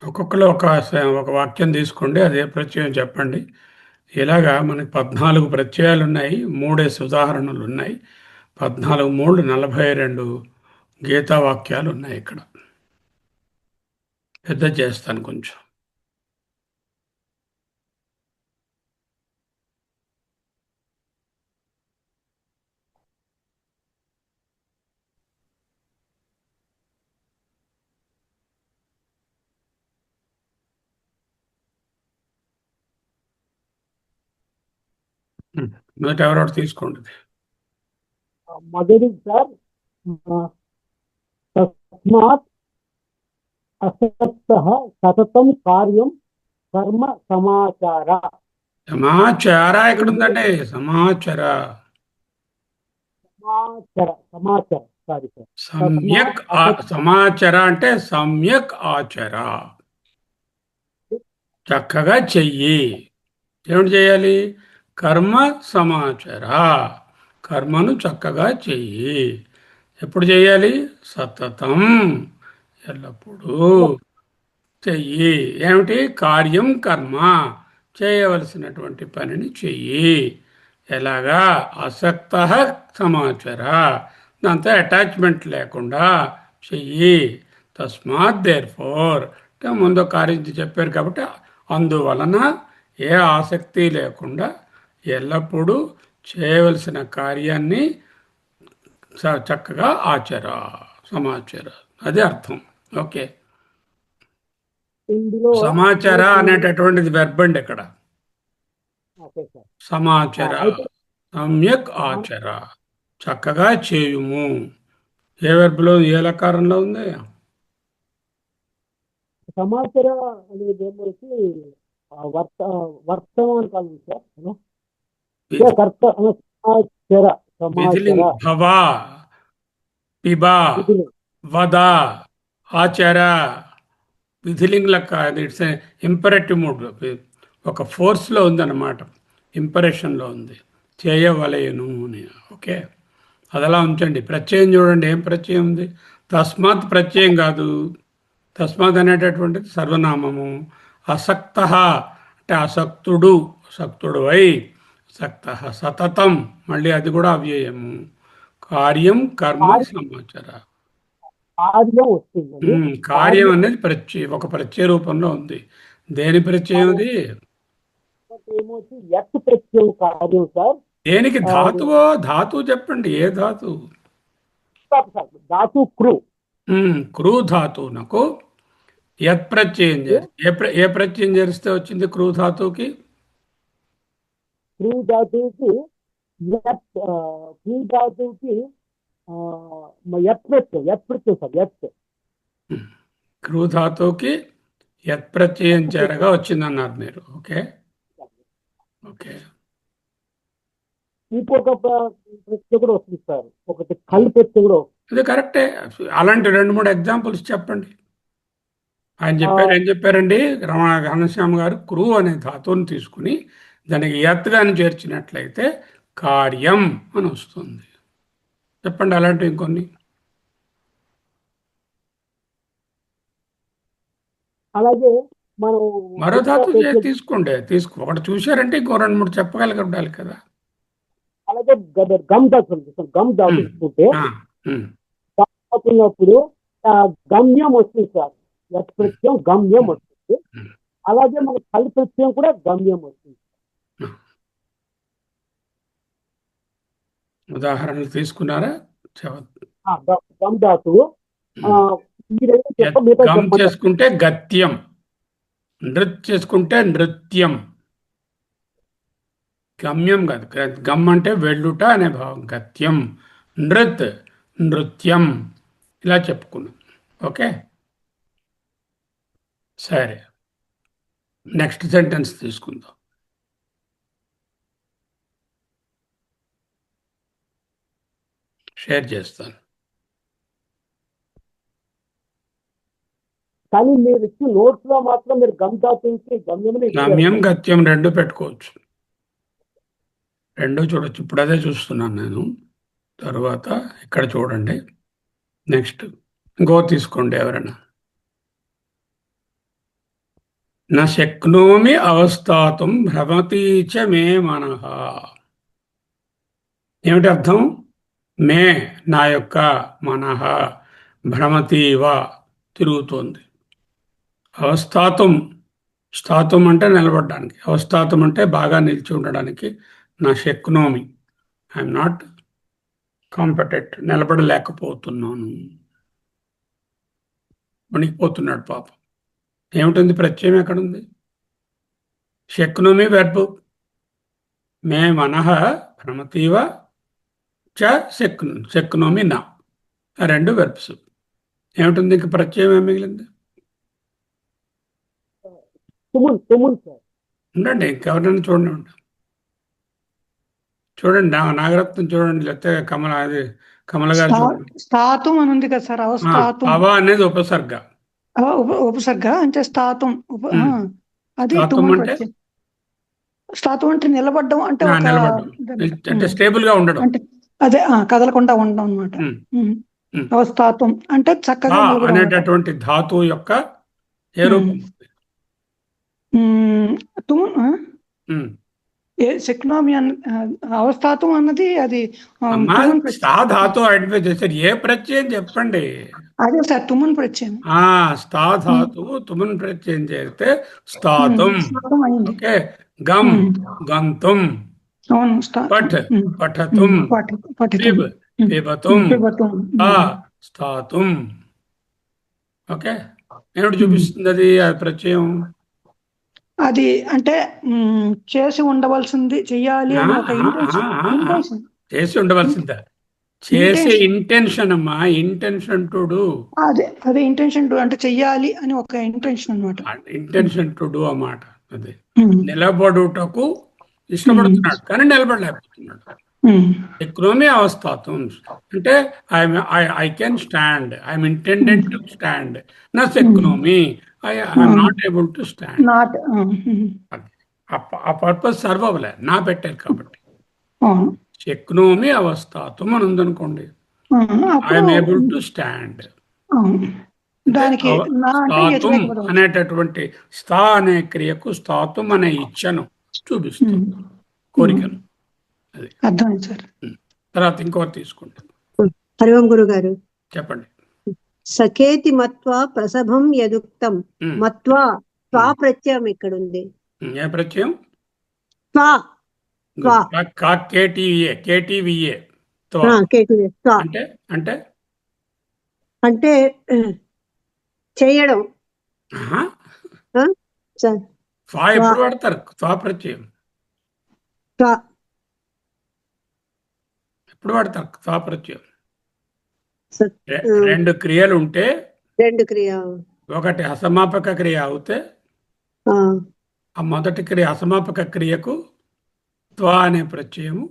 ఒక్కొక్కరు ఒక వాక్యం తీసుకోండి. అదే ప్రత్యయం చెప్పండి. ఇలాగా మనకి 14 ప్రత్యయాలు ఉన్నాయి. మూడేసి ఉదాహరణలు ఉన్నాయి. 14 మూడు 42 గీతా వాక్యాలు ఉన్నాయి ఇక్కడ. పెద్ద చేస్తాను కొంచెం. మొదట ఎవరెవరు తీసుకోండి. మొదటి సార్ తస్మాత్ అసక్త సతతం కార్యం కర్మ సమాచార. సమాచార ఎక్కడ ఉందండి? సమాచార సమాచార సమాచార సారీ సార్. సమ్యక్ సమాచార అంటే సమ్యక్ ఆచర, చక్కగా చెయ్యి. ఏమిటి చేయాలి? కర్మ సమాచార, కర్మను చక్కగా చెయ్యి. ఎప్పుడు చేయాలి? సతతం, ఎల్లప్పుడూ చెయ్యి. ఏమిటి? కార్యం కర్మ, చేయవలసినటువంటి పనిని చెయ్యి. ఎలాగా? అసక్త సమాచార, దాంతో అటాచ్మెంట్ లేకుండా చెయ్యి. తస్మాత్ దేర్ ఫోర్, ముందు కార్యం చెప్పారు కాబట్టి అందువలన ఏ ఆసక్తి లేకుండా ఎల్లప్పుడూ చేయవలసిన కార్యాన్ని చక్కగా ఆచర, సమాచార, అది అర్థం. ఓకే. ఇందులో సమాచార అనేటటువంటిది వెర్బ్ అండి ఇక్కడ. Okay sir. సమాచార, సమ్యక్ ఆచర, చక్కగా చేయుము. ఏ వెర్బ్లో ఏ లకారంలో ఉంది? సమాచార అనేది ఏమొచ్చి వర్తమాన కాలం సార్. కర్త సమాచార విధిలింగ్ సమాచార భవ, పిబా, వద, ఆచార, విధిలింగ్ లెక్క. ఇట్స్ ఇంపరేటివ్ మూడ్, ఒక ఫోర్స్లో ఉందన్నమాట. ఇంపరేషన్లో ఉంది, చేయవలయను అని. ఓకే, అదలా ఉంచండి. ప్రత్యయం చూడండి, ఏం ప్రత్యయం ఉంది? తస్మాత్ ప్రత్యయం కాదు. తస్మాత్ అనేటటువంటిది సర్వనామము. అసక్త అంటే అసక్తుడు, సక్తుడు అయి. సక్త సతతం, మళ్ళీ అది కూడా అవ్యయము. కార్యం కర్మ సమాచార. కార్యం వస్తుంది. కార్యం అనేది ఒక ప్రత్యయ రూపంలో ఉంది. దేని ప్రత్యయం అది? ఏమొచ్చి ఎత్ ప్రత్యయం కార్యం సార్. దేనికి ధాతువో? ధాతువు చెప్పండి, ఏ ధాతువు? ధాతు క్రూ. క్రూ ధాతువునకు యత్ ప్రత్యయం చేరి ఏ ప్రత్యయం చేరిస్తే వచ్చింది క్రూ ధాతువుకి? క్రూ ధాతువుకి క్రూ ధాతువుకి యత్ ప్రత్యయం సార్. యత్ క్రూ ధాతువుకి యత్ ప్రత్యయం చేరగా వచ్చిందన్నారు మీరు. Okay okay. ఇంకొక ప్రత్యయం కూడా వస్తుంది సార్, ఒకటి కళ్ళు ప్రత్యయం కూడా. ఇది కరెక్టే. అలాంటి 2-3 ఎగ్జాంపుల్స్ చెప్పండి. ఆయన ఏం చెప్పారండి ఘనశ్యామ గారు? క్రూ అనే ధాతువుని తీసుకుని దానికి యత్గాని చేర్చినట్లయితే కార్యం అని వస్తుంది. చెప్పండి అలాంటివి ఇంకొన్ని. అలాగే మనం మరో ధాతువు తీసుకోండి. ఒకటి చూశారంటే ఇంకో 2-3 చెప్పగలిగి ఉండాలి కదా. అలాగే గమ్ ధాతు గమ్ ధాతు తీసుకుంటే ధాతున్నప్పుడు గమ్యం వస్తుంది సార్. యత్ ప్రత్యయం గమ్యం వస్తుంది. అలాగే మన కల్ ప్రత్యయం కూడా గమ్యం వస్తుంది. ఉదాహరణలు తీసుకున్నారా? గమ్ ధాతువు గమ్ చేసుకుంటే గత్యం, నృత్ చేసుకుంటే నృత్యం. గమ్యం కాదు, గమ్ అంటే వెళ్ళుట అనే భావం. గత్యం, నృత్, నృత్యం, ఇలా చెప్పుకున్నాం. ఓకే, సరే. నెక్స్ట్ సెంటెన్స్ తీసుకుందాం. షేర్ చేస్తాను. కానీ మీరు ఇచ్చి నోట్స్ లో మాత్రం మీరు గమ్ ధాతు గమ్యం గత్యం రెండు పెట్టుకోవచ్చు, రెండు చూడొచ్చు. ఇప్పుడు అదే చూస్తున్నాను నేను. తర్వాత ఇక్కడ చూడండి. నెక్స్ట్ ఇంకో తీసుకోండి ఎవరైనా. న శక్నోమి అవస్థాతుం భ్రమతి చ మే మనః. ఏమిటి అర్థం? మే నా యొక్క మనః భ్రమతీవ తిరుగుతోంది. అవస్థాతుం, స్థాతుం అంటే నిలబడడానికి, అవస్థాతుం అంటే బాగా నిలిచి ఉండడానికి. నా శక్నోమి, ఐఎమ్ నాట్ కాంపిటెంట్, నిలబడలేకపోతున్నాను. వణికిపోతున్నాడు పాపం. ఏమిటుంది ప్రత్యయం? ఎక్కడుంది? శక్నోమి వెర్బు, మే మనః భ్రమతీవ చ శక్నోమి నా, ఆ రెండు వెర్బ్స్. ఏమిటుంది? ఇంక ప్రత్యయం ఏం మిగిలింది? తుమున్ సార్. ఉండండి, ఇంకెవరైనా చూడండి. చూడండి, నాగరత్నం చూడండి, లేకపోతే కమల గారు చూడండి. స్థాతం అని ఉంది కదా సార్, అవస్థాతం. అవ అనేది ఉపసర్గ. ఉపసర్గ అంటే స్థాతం. అది స్థాతం తుమున్ అంటే? ప్రత్యయం. స్థాతం అంటే నిలబడడం, అంటే నిలబడడం, అంటే స్టేబుల్ గా ఉండడం, అంటే అదే కదలకుండా ఉండడం అనమాట. అవస్థాతం అంటే చక్కగా నిలబడడం. అనేటటువంటి ధాతువు యొక్క ఏ రూపం? తుమున్ శక్నోమి అవస్థాతం అన్నది అది స్థా ధాతు ఐడెంటిఫై చేశారు. ఏ ప్రత్యయం చెప్పండి? అదే సార్, తుమున్ ప్రత్యయం. స్థా ధాతువు తుమున్ ప్రత్యయం చేస్తే స్థాతం. ఓకే, గం గంతుం, పఠతుం, పిబతుం, స్థాతుం. ఓకే, ఏమిటి చూపిస్తుంది అది? ఆ ప్రత్యయం అది అంటే చేసి ఉండవలసింది, చెయ్యాలి అని ఒక ఇంటెన్షన్. చేసి ఉండవలసిందా? చేసే ఇంటెన్షన్ అమ్మా, ఇంటెన్షన్ టు డూ. అదే ఇంటెన్షన్ టు అంటే చెయ్యాలి అని ఒక ఇంటెన్షన్ అన్నమాట. ఇంటెన్షన్ టు డూ అన్నమాట. అది నిలబడుటకు ఇష్టపడుతున్నాడు కానీ నిలబడలేకపోతున్నాడు. శక్నోమి అవస్థాతుం అంటే I can stand, I'm intended to stand. నా శక్నోమి, I'm not able to stand. ఆ పర్పస్ సర్వ్ అవ్వలే, నా పెట్టారు కాబట్టి. శక్నోమి అవస్థాతుం అని ఉందనుకోండి, ఐఎమ్ ఏబుల్ టు స్టాండ్. దానికి స్థాతుం అనేటటువంటి స్థా అనే క్రియకు స్థాతుం అనే ఇచ్ఛను చూపిస్తుంది, కోరికను. అది అర్థమైంది సార్. తర్వాత ఇంకోటి తీసుకోండి. హరి ఓం గురు గారు చెప్పండి. సఖేతి మత్వా ప్రసభం యదుక్తం మత్వా స్వా ప్రత్యయం ఎక్కడుంది? ఏ ప్రత్యయం? కేటీవీఏ అంటే అంటే అంటే చేయడం. ఎప్పుడు వాడతారు స్వా ప్రత్యయం? ఎప్పుడు వాడతారు స్వా ప్రత్యయం? రెండు క్రియలు ఉంటే, ఒకటి అసమాపక క్రియ అవుతే ఆ మొదటి క్రియ అసమాపక క్రియకు త్వా అనే ప్రత్యయము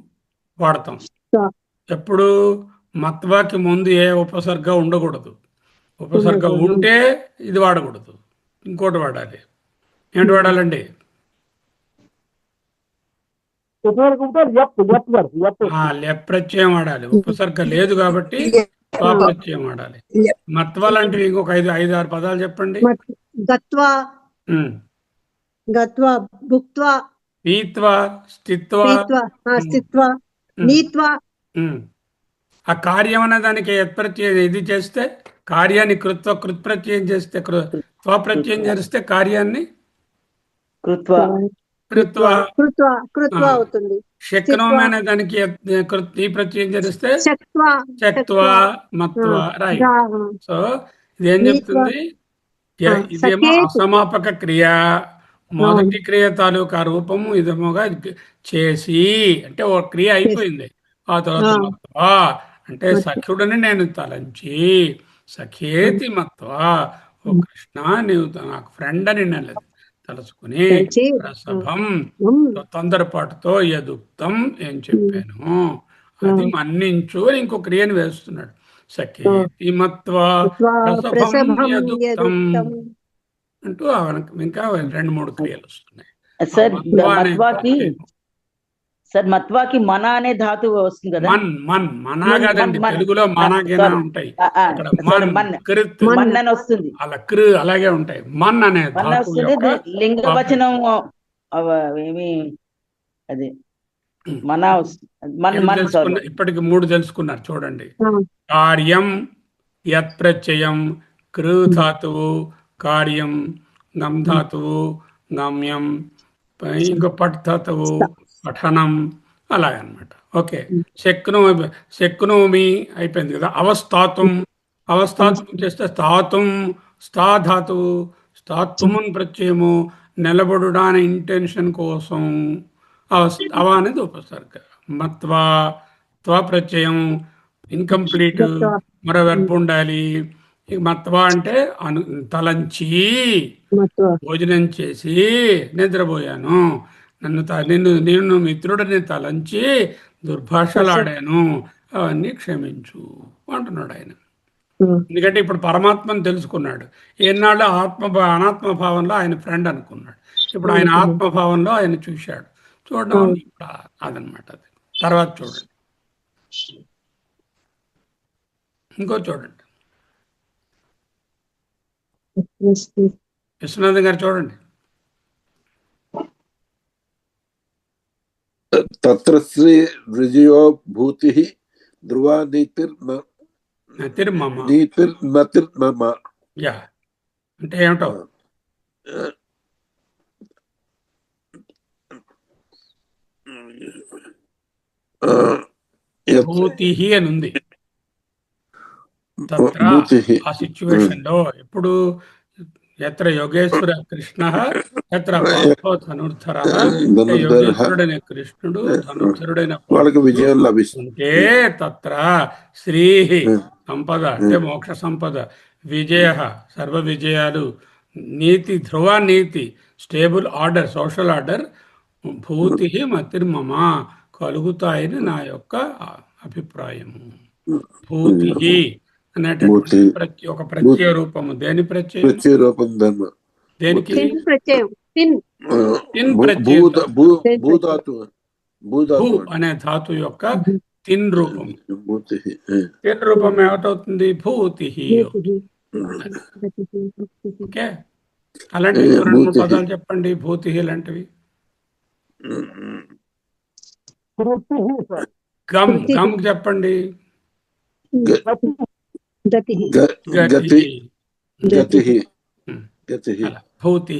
వాడతాం. ఎప్పుడు? మత్వాకి ముందు ఏ ఉపసర్గ ఉండకూడదు. ఉపసర్గ ఉంటే ఇది వాడకూడదు, ఇంకోటి వాడాలి. ఏంటి వాడాలండి? లెప్ ప్రత్యయం వాడాలి. ఉపసర్గ లేదు కాబట్టి త్వా ప్రత్యయం వాడాలి. మత్వ లాంటివి ఇంకొక 5-6 పదాలు చెప్పండి. గత్వా, గత్వా, భుక్త్వా, పీత్వా, స్థిత్వా, స్థిత్వా, నీత్వా. ఆ కార్యం అనే దానికి ప్రత్యయం ఇది చేస్తే, కార్యాన్ని కృత్ ప్రత్యయం చేస్తే, త్వా ప్రత్యయం చేస్తే కార్యాన్ని కృత్వా అవుతుంది. శక్నోమి అనే దానికి ఈ ప్రత్యయం చేస్తే శక్త్వా, మత్వా. రైట్. సో ఇదేం చెప్తుంది? ఇదేమో అసమాపక క్రియ. మొదటి క్రియ తాలూకా రూపము ఇదేమోగా చేసి, అంటే ఓ క్రియ అయిపోయింది. ఆ తర్వాత మత్వా అంటే సఖ్యుడని నేను తలంచి, సఖేతి మత్వా, ఓ కృష్ణ నీవు నాకు ఫ్రెండ్ అని నేను తలుచుకుని, ప్రసభం తొందరపాటుతో యదుక్తం ఏం చెప్పాను అది మన్నించు అని ఇంకో క్రియను వేస్తున్నాడు. సఖేతి మత్వా ప్రసభం యదుక్తం అంటూ ఇంకా 2-3 క్రియలు వస్తున్నాయి. సార్ మత్వాకి మన అనే ధాతువు వస్తుంది కదా. మనా కాదండి, తెలుగులో మనాగేనా ఉంటాయి, అక్కడ సారీ, మన్ కృత్ మన్ అని వస్తుంది, అలా అలాగే ఉంటాయి. మన్ అనే మన్ ధాతువు వస్తుంది. యొక్క లింగ వచనం ఏమి అది మన మన్ సారీ. ఇప్పటికి 3 తెలుసుకున్నారు చూడండి. కార్యం, యత్ ప్రత్యయం, కృ ధాతువు, కార్యం, గమ్ ధాతువు, గమ్యం, ఇంకో పట్ ధాతువు, పఠనం, అలాగనమాట. ఓకే, శక్నోమి అయిపోయింది కదా. అవస్థాతం చేస్తే స్థాతుం, స్థా ధాతువు, స్థాతుమున్ ప్రత్యయము, నిలబడుడా అనే ఇంటెన్షన్ కోసం అవ అనేది ఉపసర్గ. మత్వా, త్వ ప్రత్యయం, ఇన్కంప్లీట్, మరో వెర్బ్ ఉండాలి. మత్వా అంటే తలంచి, భోజనం చేసి నిద్రపోయాను, నిన్ను మిత్రుడిని తలంచి దుర్భాషలాడాను, అవన్నీ క్షమించు అంటున్నాడు ఆయన. ఎందుకంటే ఇప్పుడు పరమాత్మను తెలుసుకున్నాడు. ఏనాళ్ళు అనాత్మ భావంలో ఆయన ఫ్రెండ్ అనుకున్నాడు, ఇప్పుడు ఆయన ఆత్మభావంలో ఆయన చూశాడు. చూడడం ఇప్పుడు అదనమాట. అది తర్వాత చూడండి, ఇంకో చూడండి, విశ్వనాథం గారు చూడండి. తత్ర శ్రీ విజయో భూతి ధ్రువా నీతిర్మతిర్మమ. యా అంటే ఏమిటో, భూతి అని ఉంది. ఆ సిచ్యువేషన్ లో ఎప్పుడు ఎత్ర యోగేశ్వర కృష్ణ ఎత్ర పార్థో ధనుర్ధర, యోగేశ్వరుడైన కృష్ణుడు ధనుర్ధరుడైన వాళ్ళకి విజయం లభిస్తుంది. తత్ర శ్రీ సంపద అంటే మోక్ష సంపద, విజయ సర్వ విజయాలు, నీతి ధ్రువ నీతి స్టేబుల్ ఆర్డర్, సోషల్ ఆర్డర్, భూతి మతిర్మమ కలుగుతాయని నా యొక్క అభిప్రాయము. భూతి అనేటటువంటి ఒక ప్రత్యయ రూపము. దేని ప్రత్యయం? దేనికి? భూ అనే ధాతు యొక్క తిన్ రూపం. తిన్ రూపం ఏమిటవుతుంది? భూతి. ఓకే, అలాంటివి 2-3 పదాలు చెప్పండి భూతి లాంటివి. గమ్ చెప్పండి. భూతి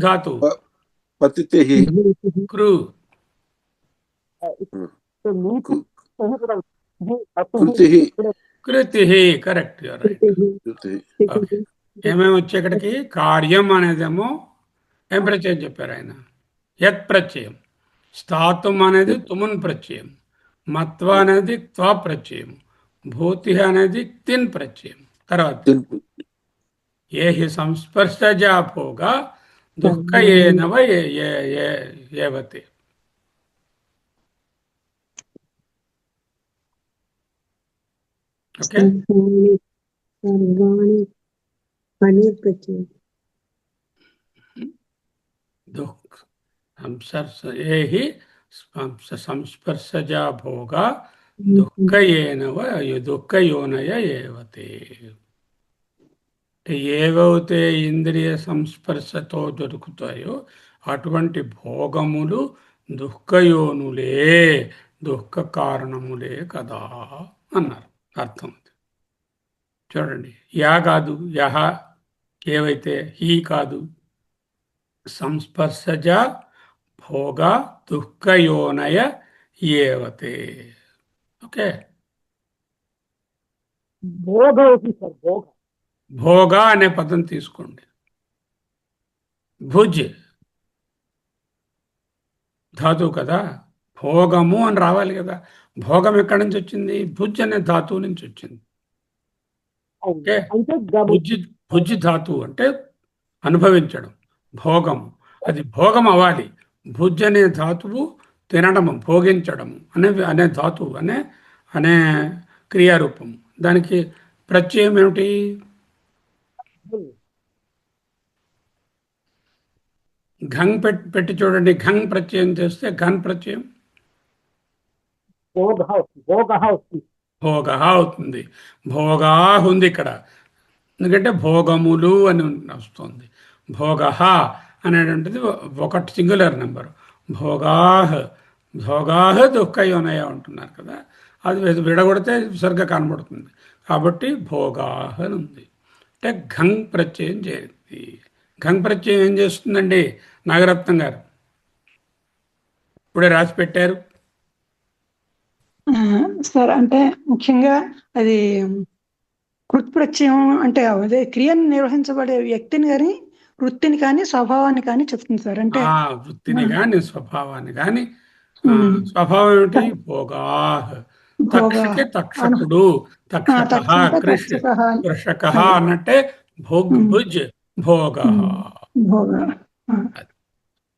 ధాతు కృ కృతి. కరెక్ట్, ఏమేమి వచ్చే ఇక్కడికి? కార్యం అనేదేమో ఏం ప్రత్యయం చెప్పారు ఆయన? యత్ ప్రత్యయం. స్థాతుం అనేది తుమున్ ప్రత్యయం. మత్వ అనేది త్వ ప్రత్యయం. భూతి అనేది తిన్ ప్రత్యయం. తర్వాత ఏ హి సంస్పర్శజా భోగ దుఃఖ ఏనవ ఏవతే. ఓకే, సంస్పర్శజా భోగ దుఃఖయోనయ ఏవతే. ఏవైతే ఇంద్రియ సంస్పర్శతో దొరుకుతాయో అటువంటి భోగములు దుఃఖయోనులే, దుఃఖ కారణములే కదా అన్నారు. అర్థం చూడండి. యా కాదు, యహ. ఏవైతే, హీ కాదు. సంస్పర్శజ భోగ దుఃఖయోనయ ఏవతే. ఓకే, భోగ అనే పదం తీసుకోండి. భుజ్ ధాతువు కదా, భోగము అని రావాలి కదా. భోగం ఎక్కడి నుంచి వచ్చింది? భుజ్ అనే ధాతువు నుంచి వచ్చింది. ఓకే, భుజ్ ధాతువు అంటే అనుభవించడం, భోగము. అది భోగం అవ్వాలి. భుజ్ అనే ధాతువు తినడము, భోగించడము అనే ధాతువు అనే క్రియారూపం. దానికి ప్రత్యయం ఏమిటి? ఘంగ్ పెట్టి చూడండి. ఘంగ్ ప్రత్యయం చేస్తే ఘన్ ప్రత్యయం భోగ భోగ వస్తుంది. భోగ అవుతుంది. భోగా ఉంది ఇక్కడ, ఎందుకంటే భోగములు అని వస్తుంది. భోగ అనేటువంటిది ఒకటి సింగులర్ నెంబర్. భోగాహ్ భోగాహ్ దుఃఖయోనయ ఉంటున్నారు కదా, అది విడగొడితే విసర్గ కనబడుతుంది. కాబట్టి భోగాహ్ అని ఉంది. అంటే ఘంగ్ ప్రత్యయం చేరింది. ఘంగ్ ప్రత్యయం ఏం చేస్తుందండి నాగరత్నం గారు? ఇప్పుడే రాసి పెట్టారు. సార్ అంటే ముఖ్యంగా అది కృత్ ప్రత్యయం అంటే అదే క్రియను నిర్వహించబడే వ్యక్తిని కానీ వృత్తిని కానీ స్వభావాన్ని కానీ చెప్తుంది సార్. అంటే ఆ వృత్తిని కానీ స్వభావాన్ని కానీ. స్వభావం ఏమిటి? భోగాహ్. తక్షకే తక్షకుడు, తక్షక కృష్ కృషక అన్నట్టే భోగ్ భుజ్ భోగ. భోగ.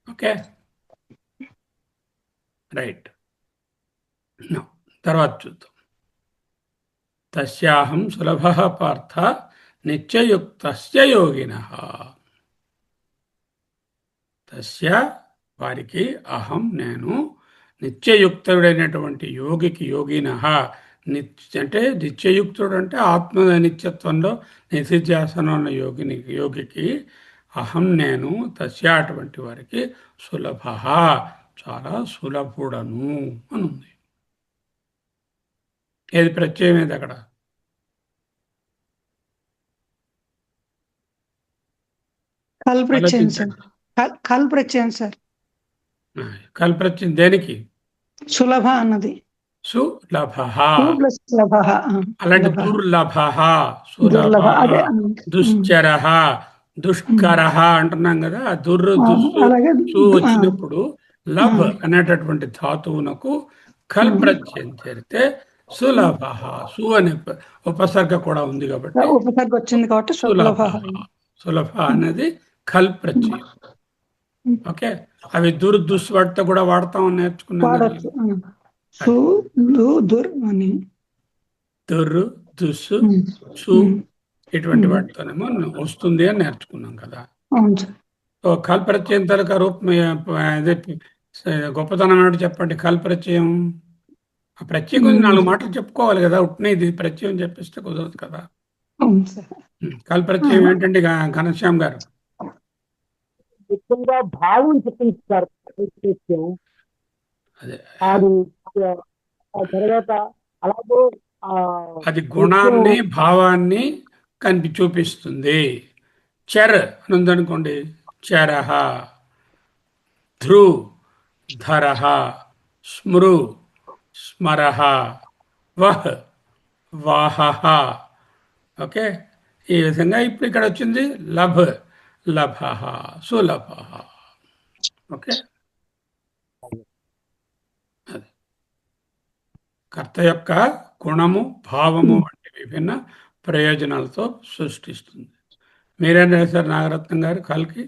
Okay right. తర్వాత చూద్దాం. తస్యాహం సులభ పార్థ నిత్యయుక్తస్య యోగినః. తస్య వారికి, అహం నేను, నిత్యయుక్తుడైనటువంటి యోగికి, యోగినః అంటే నిత్యయుక్తుడు అంటే ఆత్మ నిత్యత్వంలో నిధిధ్యాసనం ఉన్న యోగికి అహం నేను, తస్య అటువంటి వారికి సులభ చాలా సులభుడను అని ఉంది. ఏది ప్రత్యయం ఏది అక్కడ? కల్ ప్రత్యయం సార్. కల్ ప్రత్యయం సార్. కల్ ప్రత్యయం దేనికి? సులభ అన్నది. సులభ. ప్లస్ లభ. అలాంటి దుర్లభ, దుర్లభ అదే. దుశ్చర, దుష్కర అంటున్నాం కదా. అలాగే వచ్చినప్పుడు లభ్ అనేటటువంటి ధాతువునకు కల్ ప్రత్యయం చేరితే సులభ. సు అనే ఉపసర్గ కూడా ఉంది కాబట్టి ఉపసర్గ వచ్చింది కాబట్టి సులభ. సులభ అనేది కల్ ప్రత్యయం. ఓకే, అవి దుస్ వాటితో కూడా వాడతామని నేర్చుకున్నాం. వాడచ్చు. సు దు దుర్ అని. దుర్ దుస్ సు ఇటువంటి వాటితోనేమో వస్తుంది అని నేర్చుకున్నాం కదా. అవును సార్. సో కల్ ప్రత్యయం తరక రూపం అదే గొప్పతనం ఏమిటి చెప్పండి? కల్ ప్రత్యయం, ఆ ప్రత్యయం గురించి 4 మాటలు చెప్పుకోవాలి కదా. ఉట్నే ఇది ప్రత్యయం చెప్పిస్తే కుదరదు కదా. అవును సార్. కల్ ప్రత్యయం ఏంటండి ఘనశ్యామ్ గారు? ముఖ్యంగా భావం చెప్పింది సార్. అదే అది ఆ తర్వాత అలాగే అది గుణాన్ని భావాన్ని చూపిస్తుంది. చర్ అని ఉందనుకోండి, చరహ, ధ్రు ధరహ, స్మృ స్మరహ, వహ్ వాహ. ఓకే, ఈ విధంగా ఇప్పుడు ఇక్కడ వచ్చింది లభ్ లభ సులభ. ఓకే, అది కర్త యొక్క గుణము భావము వంటి విభిన్న ప్రయోజనాలతో సృష్టిస్తుంది. మీరేం రాశారు నాగరత్నం గారు కల్కి?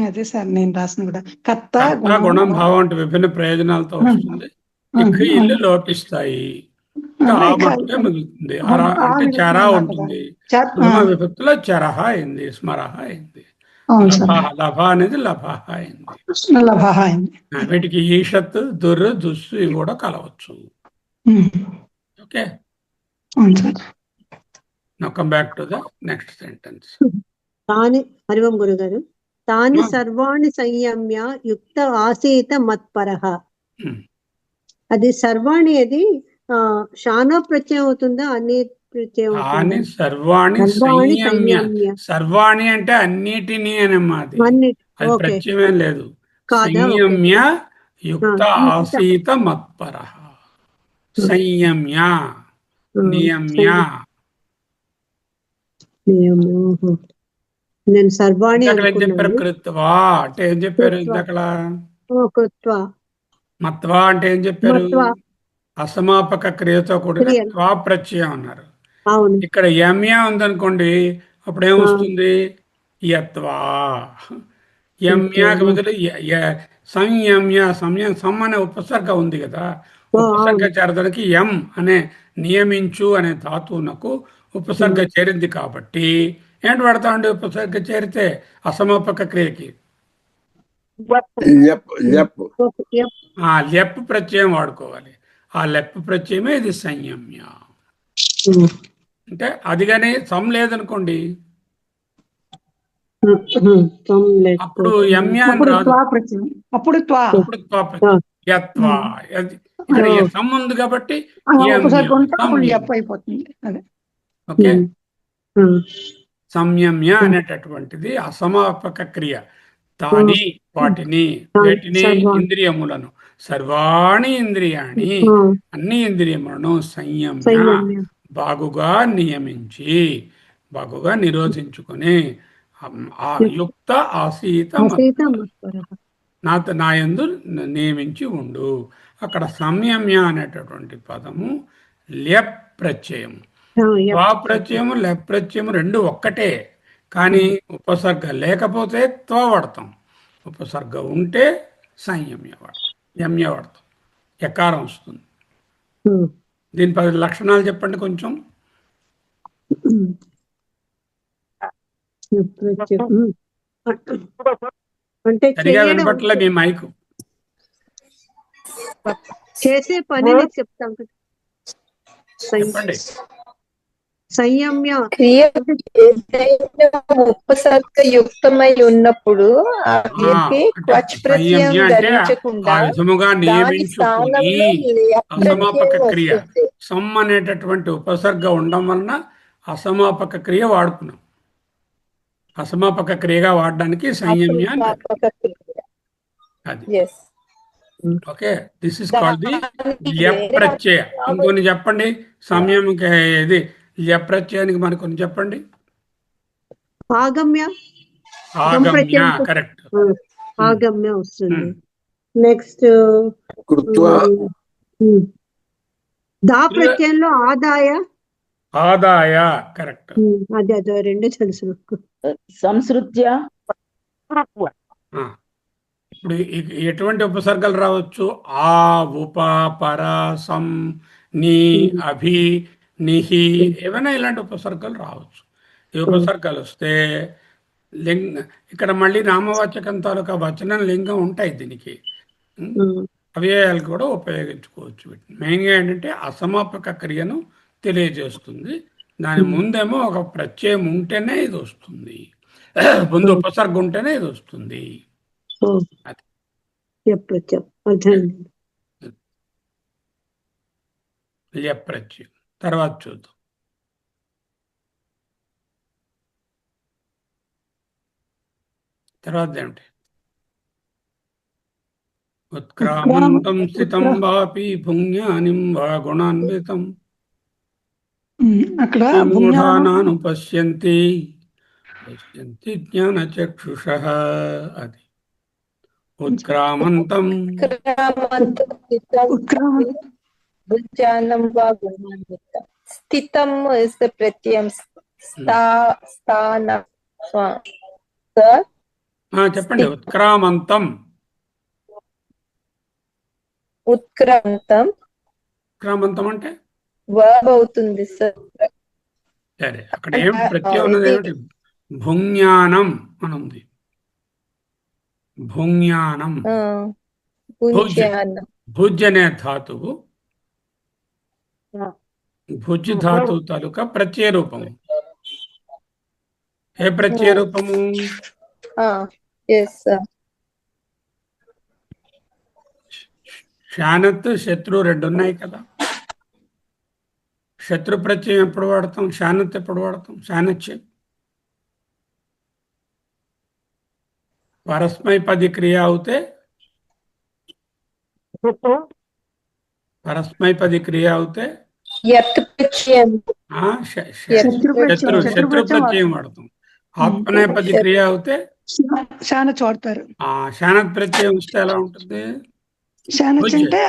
అదే సార్ నేను రాసిన కూడా. కర్త గుణం భావం వంటి విభిన్న ప్రయోజనాలతో వస్తుంది. ఇక ఇల్లు లోపిస్తాయి, ఆ మట్టుకే మిగులుతుంది. అంటే చర ఉంటుంది, విభక్తిలో చరహ అయింది, స్మరహ అయింది. లభ అనేది లభ అయింది. వీటికి ఈషత్ దుర్ దుస్సు ఇవి కూడా కలవచ్చు. Okay, now come back to the next sentence. తాని హరివం గురుగారు, తాని సర్వాణి సంయమ్య యుక్త ఆసీత మత్పరః. అది సర్వాణి, అది శానా ప్రత్యయం అవుతుందా అన్ని ప్రత్యయం అవుతుందా? సర్వాణి సంయమ్య. సర్వాణి అంటే అన్నిటినీ అనమాట. అది ప్రత్యయం లేదు. సంయమ్య యుక్త ఆసీత మత్పరః. సంయమ్య నియమ్య. నేను సర్వాణి చెప్పారు కృత్వా అంటే ఏం చెప్పారు ఇంతకలా? మత్వా అంటే ఏం చెప్పారు? అసమాపక క్రియతో కూడిన త్వా ప్రత్యయం అన్నారు. ఇక్కడ యమ్య ఉందనుకోండి, అప్పుడు ఏమొస్తుంది? యత్వా. యమ్యాకి బదులు సంయమ్య. సమ్ అనే ఉపసర్గ ఉంది కదా, ఉపసర్గ చేరడానికి ఎం అనే నియమించు అనే ధాతువునకు ఉపసర్గ చేరింది కాబట్టి ఏంటి వాడతామండి ఉపసర్గ చేరితే అసమాపక క్రియకి? ల్యప్ ల్యప్ ఆ లెప్ ప్రత్యయం వాడుకోవాలి. ఆ లెప్ ప్రత్యయమే ఇది సంయమ్య. అంటే అది కానీ సమ్ లేదనుకోండి, అప్పుడు యమ్య అని అప్పుడు రాదు, త్వా ప్రత్యయం, అప్పుడు త్వా. అప్పుడు త్వా ప్రత్యయం. యత్వా. ఇక్కడ సమ్ ఉంది కాబట్టి ఒకసారి ఉంటే అప్పుడు సంయమ్య. లెప్ అయిపోతుంది. అదే ఓకే, సంయమ్య అనేటటువంటిది అసమాపక క్రియ. తాని వాటిని, వేటిని, ఇంద్రియములను, సర్వాణి ఇంద్రియాణి, అన్ని ఇంద్రియములను సంయమ్య బాగుగా నియమించి, బాగుగా నిరోధించుకొని, ఆ యుక్త ఆసీత నాయందు నియమించి ఉండు. అక్కడ సంయమ్య అనేటటువంటి పదము ల్యప్ ప్రత్యయము. త్వా ప్రత్యయము లెప్ ప్రత్యయము రెండు ఒక్కటే, కానీ ఉపసర్గ లేకపోతే త్వ వాడతాం, ఉపసర్గ ఉంటే సంయమ్య వాడతాం, యమ్య వాడతాం, ఎకారం వస్తుంది. దీని 10 లక్షణాలు చెప్పండి కొంచెం. అంటే సరిగా వినపట్లే మీ మైకు. చేసే పనిని చెప్తాం. చెప్పండి. సంయమ్య క్రియ ఉపసర్గ యుక్తమై ఉన్నప్పుడు ఆ క్రియకి క్వచ్ ప్రత్యయం ధరించకుండా ఆ విధముగా దాని నియమించుకుని స్థానంలో అసమాపక ప్రత్యయం క్రియ వస్తుంది. సమ్ అనేటటువంటి ఉపసర్గ ఉండడం వలన అసమాపక క్రియ వాడుకున్నాం. అసమాపక క్రియగా వాడడానికి సంయమ్య అని పేరు. అసమాపక క్రియ. అది Yes. Okay. This is called the ల్యప్ ప్రత్యయ. ఇంకొన్ని చెప్పండి సంయమకి, ఇది ల్యప్ ప్రత్యయానికి మరి కొన్ని చెప్పండి. ఆగమ్య ఆగమ్య, కరెక్ట్. ఆగమ్య వస్తుంది. నెక్స్ట్ కృత్వా దా ప్రత్యయంలో ఆదాయ, ఆదాయ, కరెక్ట్. అదే రెండు తెలుసు నాకు. సంసృత్య. ఇప్పుడు ఎటువంటి ఉపసర్గలు రావచ్చు? ఆ, ఉప, పర, సం, ని, అభి, నిహి, ఏమైనా ఇలాంటి ఉపసర్గలు రావచ్చు. ఈ ఉపసర్గలు వస్తే ఇక్కడ మళ్ళీ నామవాచకం తాలూకా వచనం లింగం ఉంటాయి దీనికి. అవ్యయాలు కూడా ఉపయోగించుకోవచ్చు. వీటిని మెయిన్గా ఏంటంటే అసమాపక క్రియను తెలియజేస్తుంది. దాని ముందేమో ఒక ప్రత్యయం ఉంటేనే ఇది వస్తుంది, ముందు ఉపసర్గ ఉంటేనే ఇది వస్తుంది. ప్రత్యయం తర్వాత చూద్దాం. తర్వాత ఏమిటి? ఉత్క్రామంతం స్థితం వాపి భుంజ్ఞానిం వా గుణాన్వితం అక్కడ మూఢానాను పశ్యంతి జ్ఞానచక్షుషః. అది ఉత్క్రామంతం భుజానం వా గుణాన్వితం. స్థితం is the pratyam. స్థానం. చెప్పండి. ఉత్క్రామంతం. ఉత్క్రాంతం. ఉత్క్రామంతం అంటే వర్బ్ అవుతుంది సార్. సరే, అక్కడ ఏం ప్రత్యయం ఉన్నది? ఏమిటి? భుంజ్ఞానం అని ఉంది. భుంజ్ఞానం. భుజ్ అనే ధాతువు భుజ్ ధాతువు తాలూకా ప్రత్యయ రూపము. ఏ ప్రత్యయ రూపము? శానత్, శత్రు రెండు ఉన్నాయి కదా. శత్రు ప్రత్యయం ఎప్పుడు వాడతాం? శానత్ ఎప్పుడు వాడతాం? శానత్యం. పరస్మైపది క్రియ అవుతే, పరస్మైపది క్రియ అవుతే శత్రు ప్రత్యయం వాడతాం. ఆత్మనేపది క్రియ అవుతే శానత్ వాడతారు. శానత్ ప్రత్యయం వస్తే ఎలా ఉంటుంది? శానత్ అంటే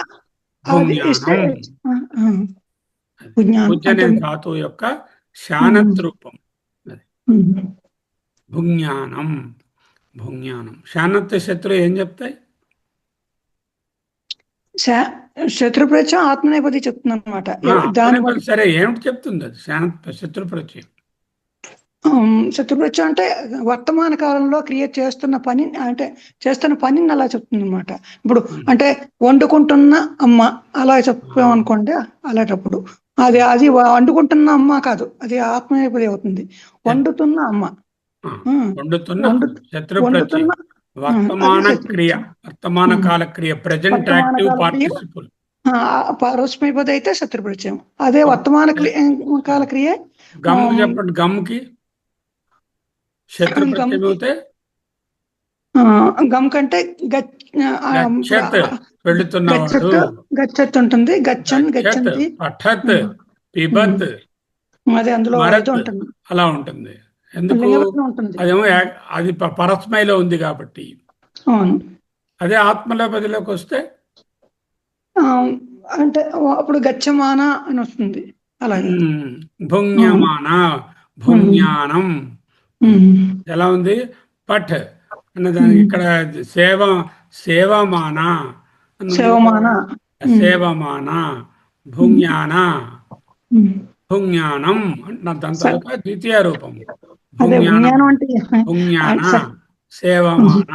భుజ్ అనే ధాతువు యొక్క శానత్ రూపం. భుజ్ఞానం. భుజ్ఞానం. శానత్ శత్రు ఏం చెప్తాయి? శత్రు ప్రత్యయం ఆత్మనేపది చెప్తుంది అనమాట. సరే, ఏమిటి చెప్తుంది అది? శానత్ శత్రు ప్రత్యయం శత్రుప్రత్యయం అంటే వర్తమాన కాలంలో క్రియేట్ చేస్తున్న పని, అంటే చేస్తున్న పనిని అలా చెప్తుంది అనమాట. ఇప్పుడు అంటే వండుకుంటున్న అమ్మ అలా చెప్పాం అనుకోండి, అలాంటప్పుడు అది అది వండుకుంటున్న అమ్మ కాదు, అది ఆత్మనేపది అవుతుంది. వండుతున్న అమ్మ, వండుతున్న వండు శత్రుప్రత్యయం, వండుతున్న వర్తమాన అది క్రియ, వర్తమాన కాల క్రియ, ప్రెజెంట్ వర్తమాన యాక్టివ్ కాల క్రియ, పార్టిసిపుల్. పరోక్షమైపోతే అయితే శత్రుప్రత్యయం. అదే వర్తమాన కాల క్రియ గమ్కి చెప్పండి, గమ్కి శత్రుప్రత్యయం అవుతే గమ్ కంటే గచ్చత్ వెళుతున్నవాడు, గచ్చత్ ఉంటుంది, గచ్చన్ గచ్చంతి, పఠత్ పిబత్ అదే అందులో మరత్ ఉంటుంది, అలా ఉంటుంది. ఎందుకు? లింగవచనం ఉంటుంది. అదేమో అది పరస్మైలో ఉంది కాబట్టి. అవును. అదే ఆత్మలోపదిలోకి వస్తే అంటే అప్పుడు గచ్చమాన అని వస్తుంది. అలాగే భుంగ్యమాన, భుంజ్ఞానం ఎలా ఉంది? పఠ్ అన్నదానికి ఇక్కడ సేవమాన, సేవమాన, సేవమాన, భుంజ్ఞాన, భుంజ్ఞానం అంటున్నా. ద్వితీయ రూపం భుంజ్ఞానం, భుంజ్ఞాన, సేవమాన,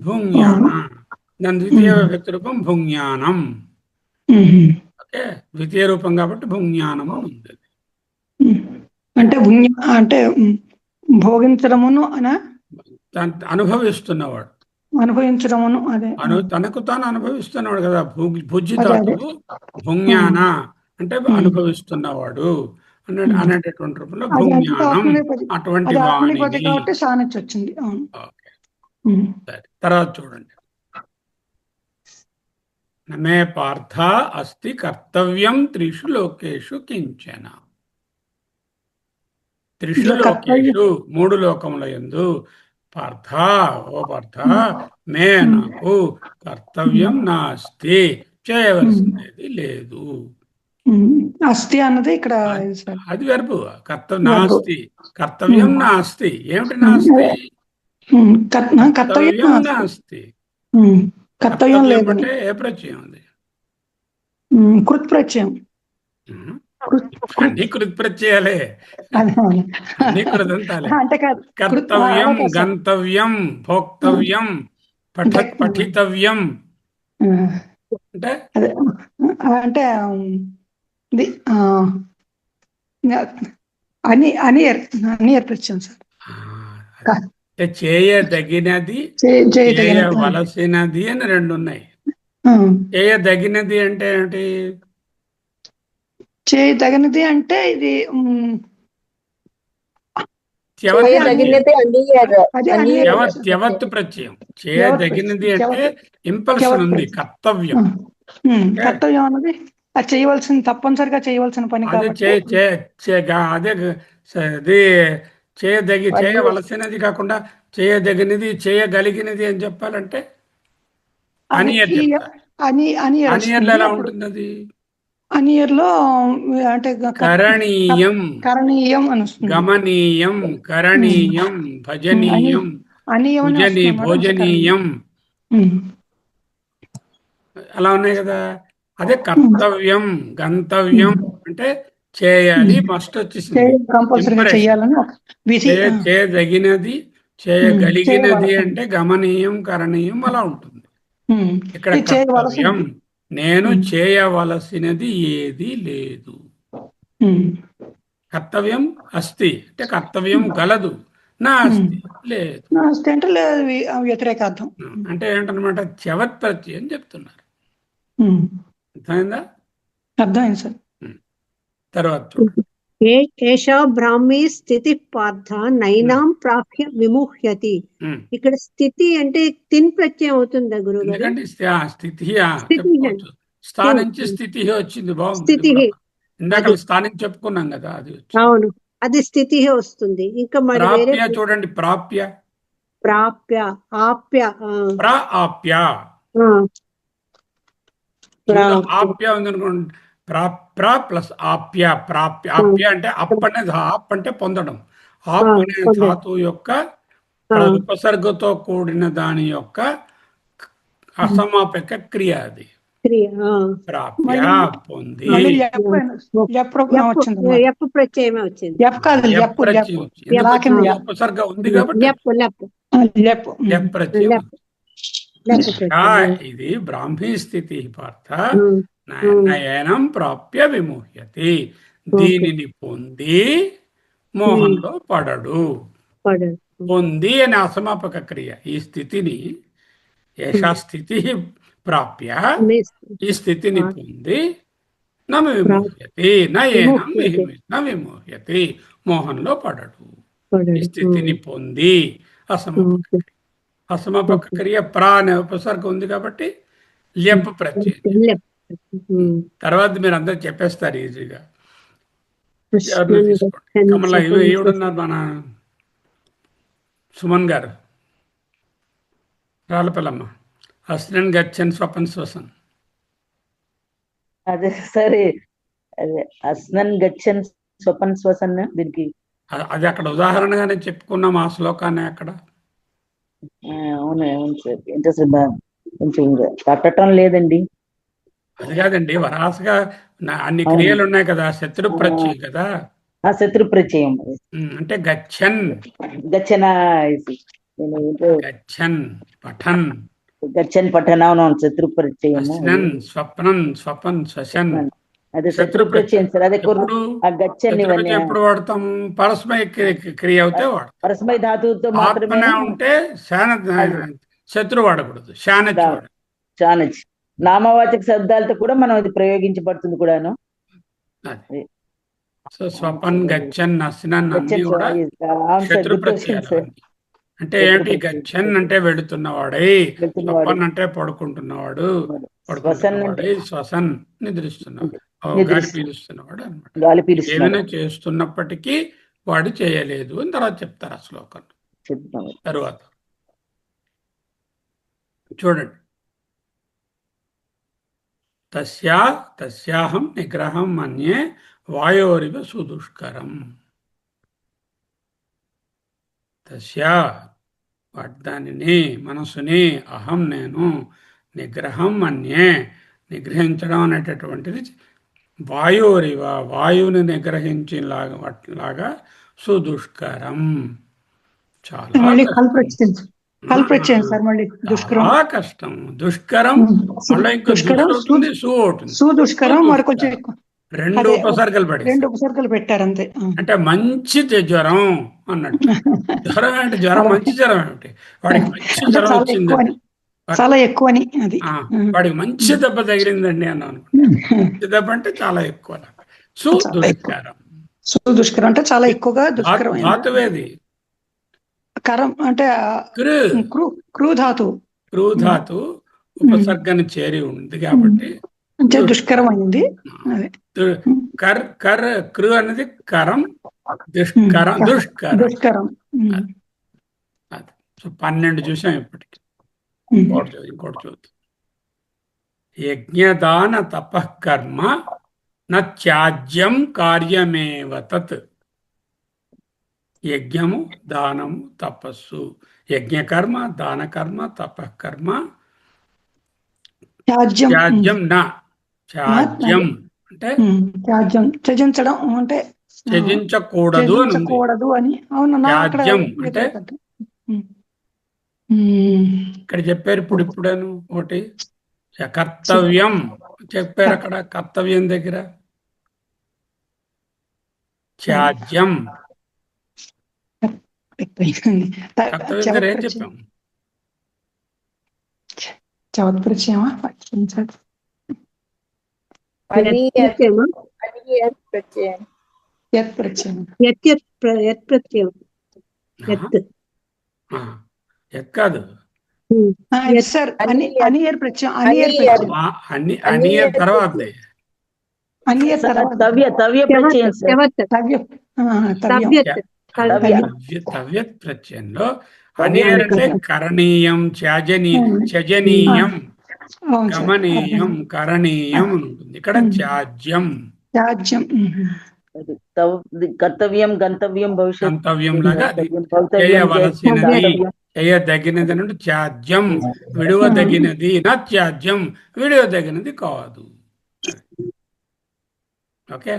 భుంజ్ఞాన. దాని ద్వితీయ వ్యక్తి రూపం భుంజ్ఞానం. ఓకే, ద్వితీయ రూపం కాబట్టి భుంజ్ఞానము ఉంది. అంటే అంటే భోగించడమును అనా, అనుభవిస్తున్నవాడు, అనుభవించడమును, అదే తనకు తాను అనుభవిస్తున్నవాడు కదా. భుజ్జి ధాతువు భుంజ్ఞాన అంటే అనుభవిస్తున్నవాడు అనేటటువంటి రూపంలో భుంజ్ఞానం, అటువంటి వాణిని. కాబట్టి సానొచ్చి వచ్చింది. అవును. సరే, తర్వాత చూడండి. నమే పార్థ అస్తి కర్తవ్యం త్రిషు లోకేషు కించన. త్రిషు లోకేషు, మూడు లోకముల యందు, పార్థ, ఓ పార్థ, మే నాకు కర్తవ్యం నాస్తి, చేయవలసినది లేదు. అస్తి అన్నది ఇక్కడ అది వెర్బు. నాస్తి, కర్తవ్యం నాస్తి. ఏమిటి నాస్తి? కర్తవ్యం నాస్తి. కర్తవ్యం లేదంటే ఏ ప్రత్యయం అది? కృత్ ప్రత్యయం. అన్ని కృత్ ప్రత్యయాలే, అన్ని కృతంతాలే. కర్తవ్యం, గంతవ్యం, భోక్తవ్యం, పఠితవ్యం అంటే అంటే ఇది అనియర్ ప్రత్యయం సార్. చేయదగినది, చేయవలసినది అని రెండు ఉన్నాయి. చేయదగినది అంటే ఏమిటి? చేయదగినది అంటే ఇది త్యవత్ ప్రత్యయం. చేయదగినది అంటే ఇంపల్షన్ ఉంది, కర్తవ్యం. కర్తవ్యం అన్నది అది చేయవలసిన, తప్పనిసరిగా చేయవలసిన పని. అదే చేయవలసినది కాకుండా చేయదగినది, చేయగలిగినది అని చెప్పాలంటే అనియర్లో ఎలా ఉంటుంది? అది అనియర్లో అంటే కరణీయం, కరణీయం అని వస్తుంది. గమనీయం, కరణీయం, భజనీయం, భోజనీయం అలా ఉన్నాయి కదా. అదే కర్తవ్యం, గంతవ్యం అంటే చేయాలి, మస్ట్ వచ్చేసింది. చేయదగినది, చేయగలిగినది అంటే గమనీయం, కరణీయం అలా ఉంటుంది. ఇక్కడ కర్తవ్యం, నేను చేయవలసినది ఏది లేదు. కర్తవ్యం అస్తి అంటే కర్తవ్యం గలదు, నా అస్తి లేదు. అంటే లేదు, వ్యతిరేకార్థం. అంటే ఏంటనమాట? త్యవత్ ప్రత్యయం చెప్తున్నారు. అర్థమైందా? అర్థమైంది సార్. తర్వాత ఏషా బ్రాహ్మీ స్థితి పార్థ నైనాం ప్రాప్య విముహ్యతి. ఇక్కడ స్థితి అంటే తిన్ ప్రత్యయం అవుతుందా గురువు గారు? స్థితి, స్థానించి స్థితి వచ్చింది. బాగుంది. ఇందాక స్థానించి చెప్పుకున్నాం కదా, అది అవును, అది స్థితి వస్తుంది. ఇంకా మరి వేరే చూడండి, ప్రాప్య, ప్రాప్య, ఆప్య, ఆప్య, ఆప్య ఉంది అనుకోండి. ప్లస్ ఆప్య, ప్రాప్య. ఆప్య అంటే అప్ అనేది, ఆప్ అంటే పొందడం. ఆప్ అనే ధాతు యొక్క ఉపసర్గతో కూడిన దాని యొక్క అసమాపక క్రియ అది. క్రియ ప్రాప్య మళ్ళీ పొంది మళ్ళీ ఎప్ వచ్చింది ఎప్పు ప్రత్యయమే వచ్చింది. ఎప్ కాదు ఎప్ ప్రత్యయం వచ్చింది. ఎందుకు లాకింది వచ్చింది? ఉపసర్గ ఉంది కాబట్టి లెప్ లెప్ లెప్ ఎప్ ప్రత్యయం లెప్ లెప్ ప్రత్యయం. ఇది బ్రాహ్మీ స్థితి పార్థ నయనం ప్రాప్య విముహ్యతి. దీనిని పొంది మోహంలో పడడు. పడడు. పొంది అనే అసమాపక క్రియ. ఈ స్థితిని ఏషా స్థితి ప్రాప్య, ఈ స్థితిని పొంది న విముహ్యతి నయేనం విముహ్యతి, మోహంలో పడడు. ఈ స్థితిని పొంది అసమాపక క్రియ. అసమాపక క్రియ ప్రా అనే ఉపసర్గ ఉంది కాబట్టి ల్యప్ ప్రత్యయం. లెప్. తర్వాత మీరు అందరు చెప్పేస్తారు ఈజీగా. కృష్ణన్ తీసుకోండి. కమల ఎవడున్నారు మన సుమన్ గారు, రాళ్ళపల్లమ్మ. అస్నన్ గచ్చన్ స్వపన్ శ్వసన్. అదే సరే, అదే అస్నన్ గచ్చన్ స్వపన్ శ్వసన్. దీనికి అది అక్కడ ఉదాహరణగానే చెప్పుకున్నాం ఆ శ్లోకాన్ని అక్కడ. అవును అవును సార్. ఏంటో సార్ కొంచెం తట్టడం లేదండి. అది కాదండి, వరాసగా అన్ని క్రియలు ఉన్నాయి కదా, శత్రు ప్రత్యయం కదా. ఆ శత్రు ప్రత్యయం అంటే గచ్చన్, గచ్చన గచ్చన్ పఠన్, గచ్చన్ పఠన. అవునవును, శత్రు ప్రత్యయము. అస్నన్ స్వప్నన్ స్వపన్ శ్వసన్. అదే శత్రు ప్రత్యయం సార్. అదే ఆ గచ్చన్ ఇవన్నీ ఎప్పుడు వాడతాం? పరస్మయ క్రియ అవుతే వాడతాం. పరస్మయ ధాతువుతో మాత్రమే ఆత్మనే ఉంటే శత్రు వాడకూడదు, శానచ్ వాడకూడదు. చానచ్ నామవాచక శబ్దాలతో కూడా మనం అది ప్రయోగించబడుతుంది కూడాను. సో స్వపన్ గచ్చన్ అస్నన్ అన్ని కూడా శత్రు ప్రత్యయాలు. అంటే ఏమిటి? గచ్చన్ అంటే వెళుతున్నవాడై, స్వపన్ అంటే పడుకుంటున్నవాడు, పడుకుంటున్నవాడై, శ్వసన్ నిద్రిస్తున్నాడు, గాలి పీలుస్తున్నవాడు అనమాట. గాలి పీలుస్తున్నాడు. ఏమైనా చేస్తున్నప్పటికీ వాడు చేయలేదు అని తర్వాత చెప్తారు ఆ శ్లోకం తరువాత. చూడండి, తస్యాహం నిగ్రహం మన్యే వాయోరివ సుదుష్కరం. దానిని మనసుని, అహం నేను, నిగ్రహం మన్యే నిగ్రహించడం అనేటటువంటిది వాయోరివ వాయువుని నిగ్రహించేలాగా సుదుష్కరం, చాలా కష్టం. దుష్కరం మళ్ళీ ఇంకో ఉంటుంది, సుదుష్కరం మరి కొంచెం రెండు ఉపసర్గలు పెట్టారు అంతే. అంటే మంచి జ్వరం అన్నట్టు. జ్వరం అంటే జ్వరం మంచి జ్వరం ఏమిటి? వాడికి మంచి జ్వరం వచ్చిందండి, చాలా ఎక్కువని. అది వాడికి మంచి దెబ్బ తగిలిందండి అని అనుకుంటా. మంచి దెబ్బ అంటే చాలా ఎక్కువ. సుదుష్కరం, సుదుష్కరం అంటే చాలా ఎక్కువగా దుష్కరం. ధాతువేది కరం అంటే క్రూ ధాతు. క్రూ ధాతు ఉపసర్గను చేరి ఉంది కాబట్టి దుష్కరం అయింది. క్రు అనేది కరం, దుష్కరం. 12 చూసాం ఇప్పటికి. ఇంకోటి చూద్దాం. యజ్ఞదాన తపఃకర్మ త్యాజ్యం కార్యమేవ తత్. యజ్ఞము, దానము, తపస్సు, యజ్ఞకర్మ, దానకర్మ, తపఃకర్మ. త్యాజ్యం నా, త్యాజ్యం అంటే త్యజించడం, అంటే త్యజించకూడదు అని. త్యాజ్యం అంటే ఇక్కడ చెప్పారు. ఇప్పుడేను ఒకటి కర్తవ్యం చెప్పారు అక్కడ. కర్తవ్యం దగ్గర త్యాజ్యం, కర్తవ్యం దగ్గర ఏం చెప్పాం? చవత్ప్రత్యయమా? కాదు, తర్వాత తవ్యత్ ప్రత్యయంలో అనియర్ అంటే కరణీయం, త్యజనీయం, గమనీయం, కరణీయం ఉంటుంది. ఇక్కడ త్యాజ్యం, కర్తవ్యం, గంతవ్యం, భవిష్యత్, గంతవ్యం లాగా చేయవలసినది, చేయదగినది అంటే త్యాజ్యం, విడువదగినది నా త్యాజ్యం, విడువదగినది కాదు. ఓకే.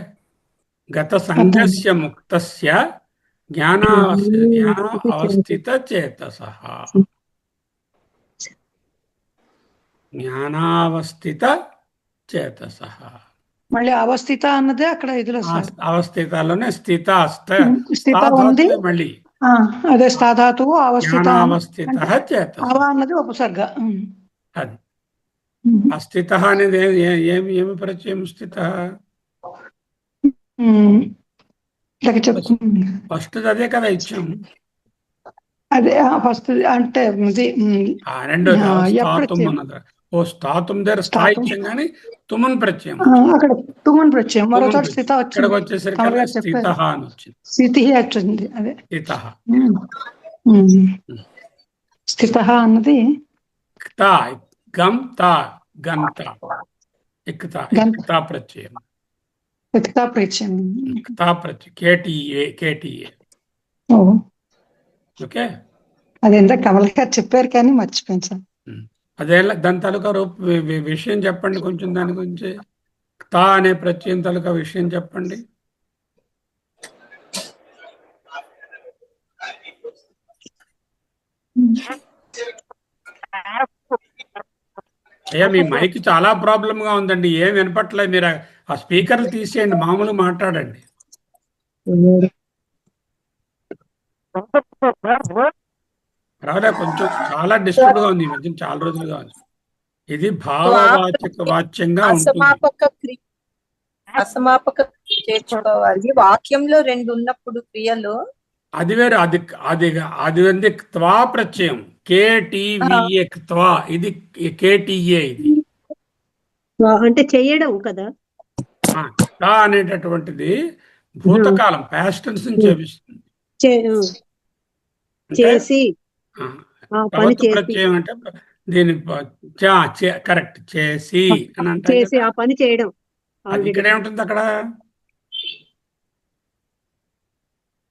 గత సంఘస్య ముక్తస్య జ్ఞాన అవస్థిత చేతసః, జ్ఞానావస్థిత చేతసః. మళ్ళీ అవస్థిత అన్నదే అక్కడ ఇదిలో సార్. అవస్థితలోనే స్థిత స్థిత ఉంది. మళ్ళీ అదే స్థాధాతువు అవస్థిత జ్ఞానావస్థిత చేతసః. అవ అన్నది ఉపసర్గ. అది అస్థిత అనేది ఏమి పరిచయం? స్థిత ఫస్ట్ అదే కదా ఇచ్చాం. అదే ఫస్ట్ అంటే రెండోది స్థాతం అన్నది. ఓ స్థాతం దగ్గర స్థా ఇచ్చాం కానీ తుమన్ ప్రత్యయం, అక్కడ తుమన్ ప్రత్యయం, మరో చోట స్థిత వచ్చింది. ఇక్కడికి వచ్చేసరికి స్థిత అని వచ్చింది. స్థితి వచ్చింది. అదే స్థిత. స్థిత అన్నది గం తా గంత ఇక్తా ప్రత్యయం. ప్రత్యయం కేటీఏ. ఓకే. అదేంటో కమల్ గారు చెప్పారు కానీ మర్చిపోయాను సార్. అదే దాని తాలూకా విషయం చెప్పండి కొంచెం, దాని గురించి. తా అనే ప్రత్యయం తాలూకా విషయం చెప్పండి. అయ్యా మీ మైక్ చాలా ప్రాబ్లం గా ఉందండి, ఏం వినపట్లేదు. మీరు ఆ స్పీకర్లు తీసేయండి, మామూలు మాట్లాడండి. రాలే, కొంచెం చాలా డిస్టర్బ్ గా ఉంది ఈ మధ్య, చాలా రోజులుగా ఉంది. ఇది భావవాచక వాచ్యంగా ఉంటుంది. అసమాపక చేర్చుకోవాలి. వాక్యంలో రెండు ఉన్నప్పుడు క్రియలు అది వేరు. అది త్వా ప్రత్యయం, కేటీవీఏ త్వా. ఇది కేటీఏ. ఇది అంటే చెయ్యడం కదా. తా అనేటటువంటిది భూతకాలం, పాస్ట్ టెన్స్ ని చేపిస్తుంది. చేసి ప్రత్యయం అంటే దీని కరెక్ట్, చేసి అని అంటే చేసి ఆ పని చేయడం. అది ఇక్కడ ఏముంటుంది? అక్కడ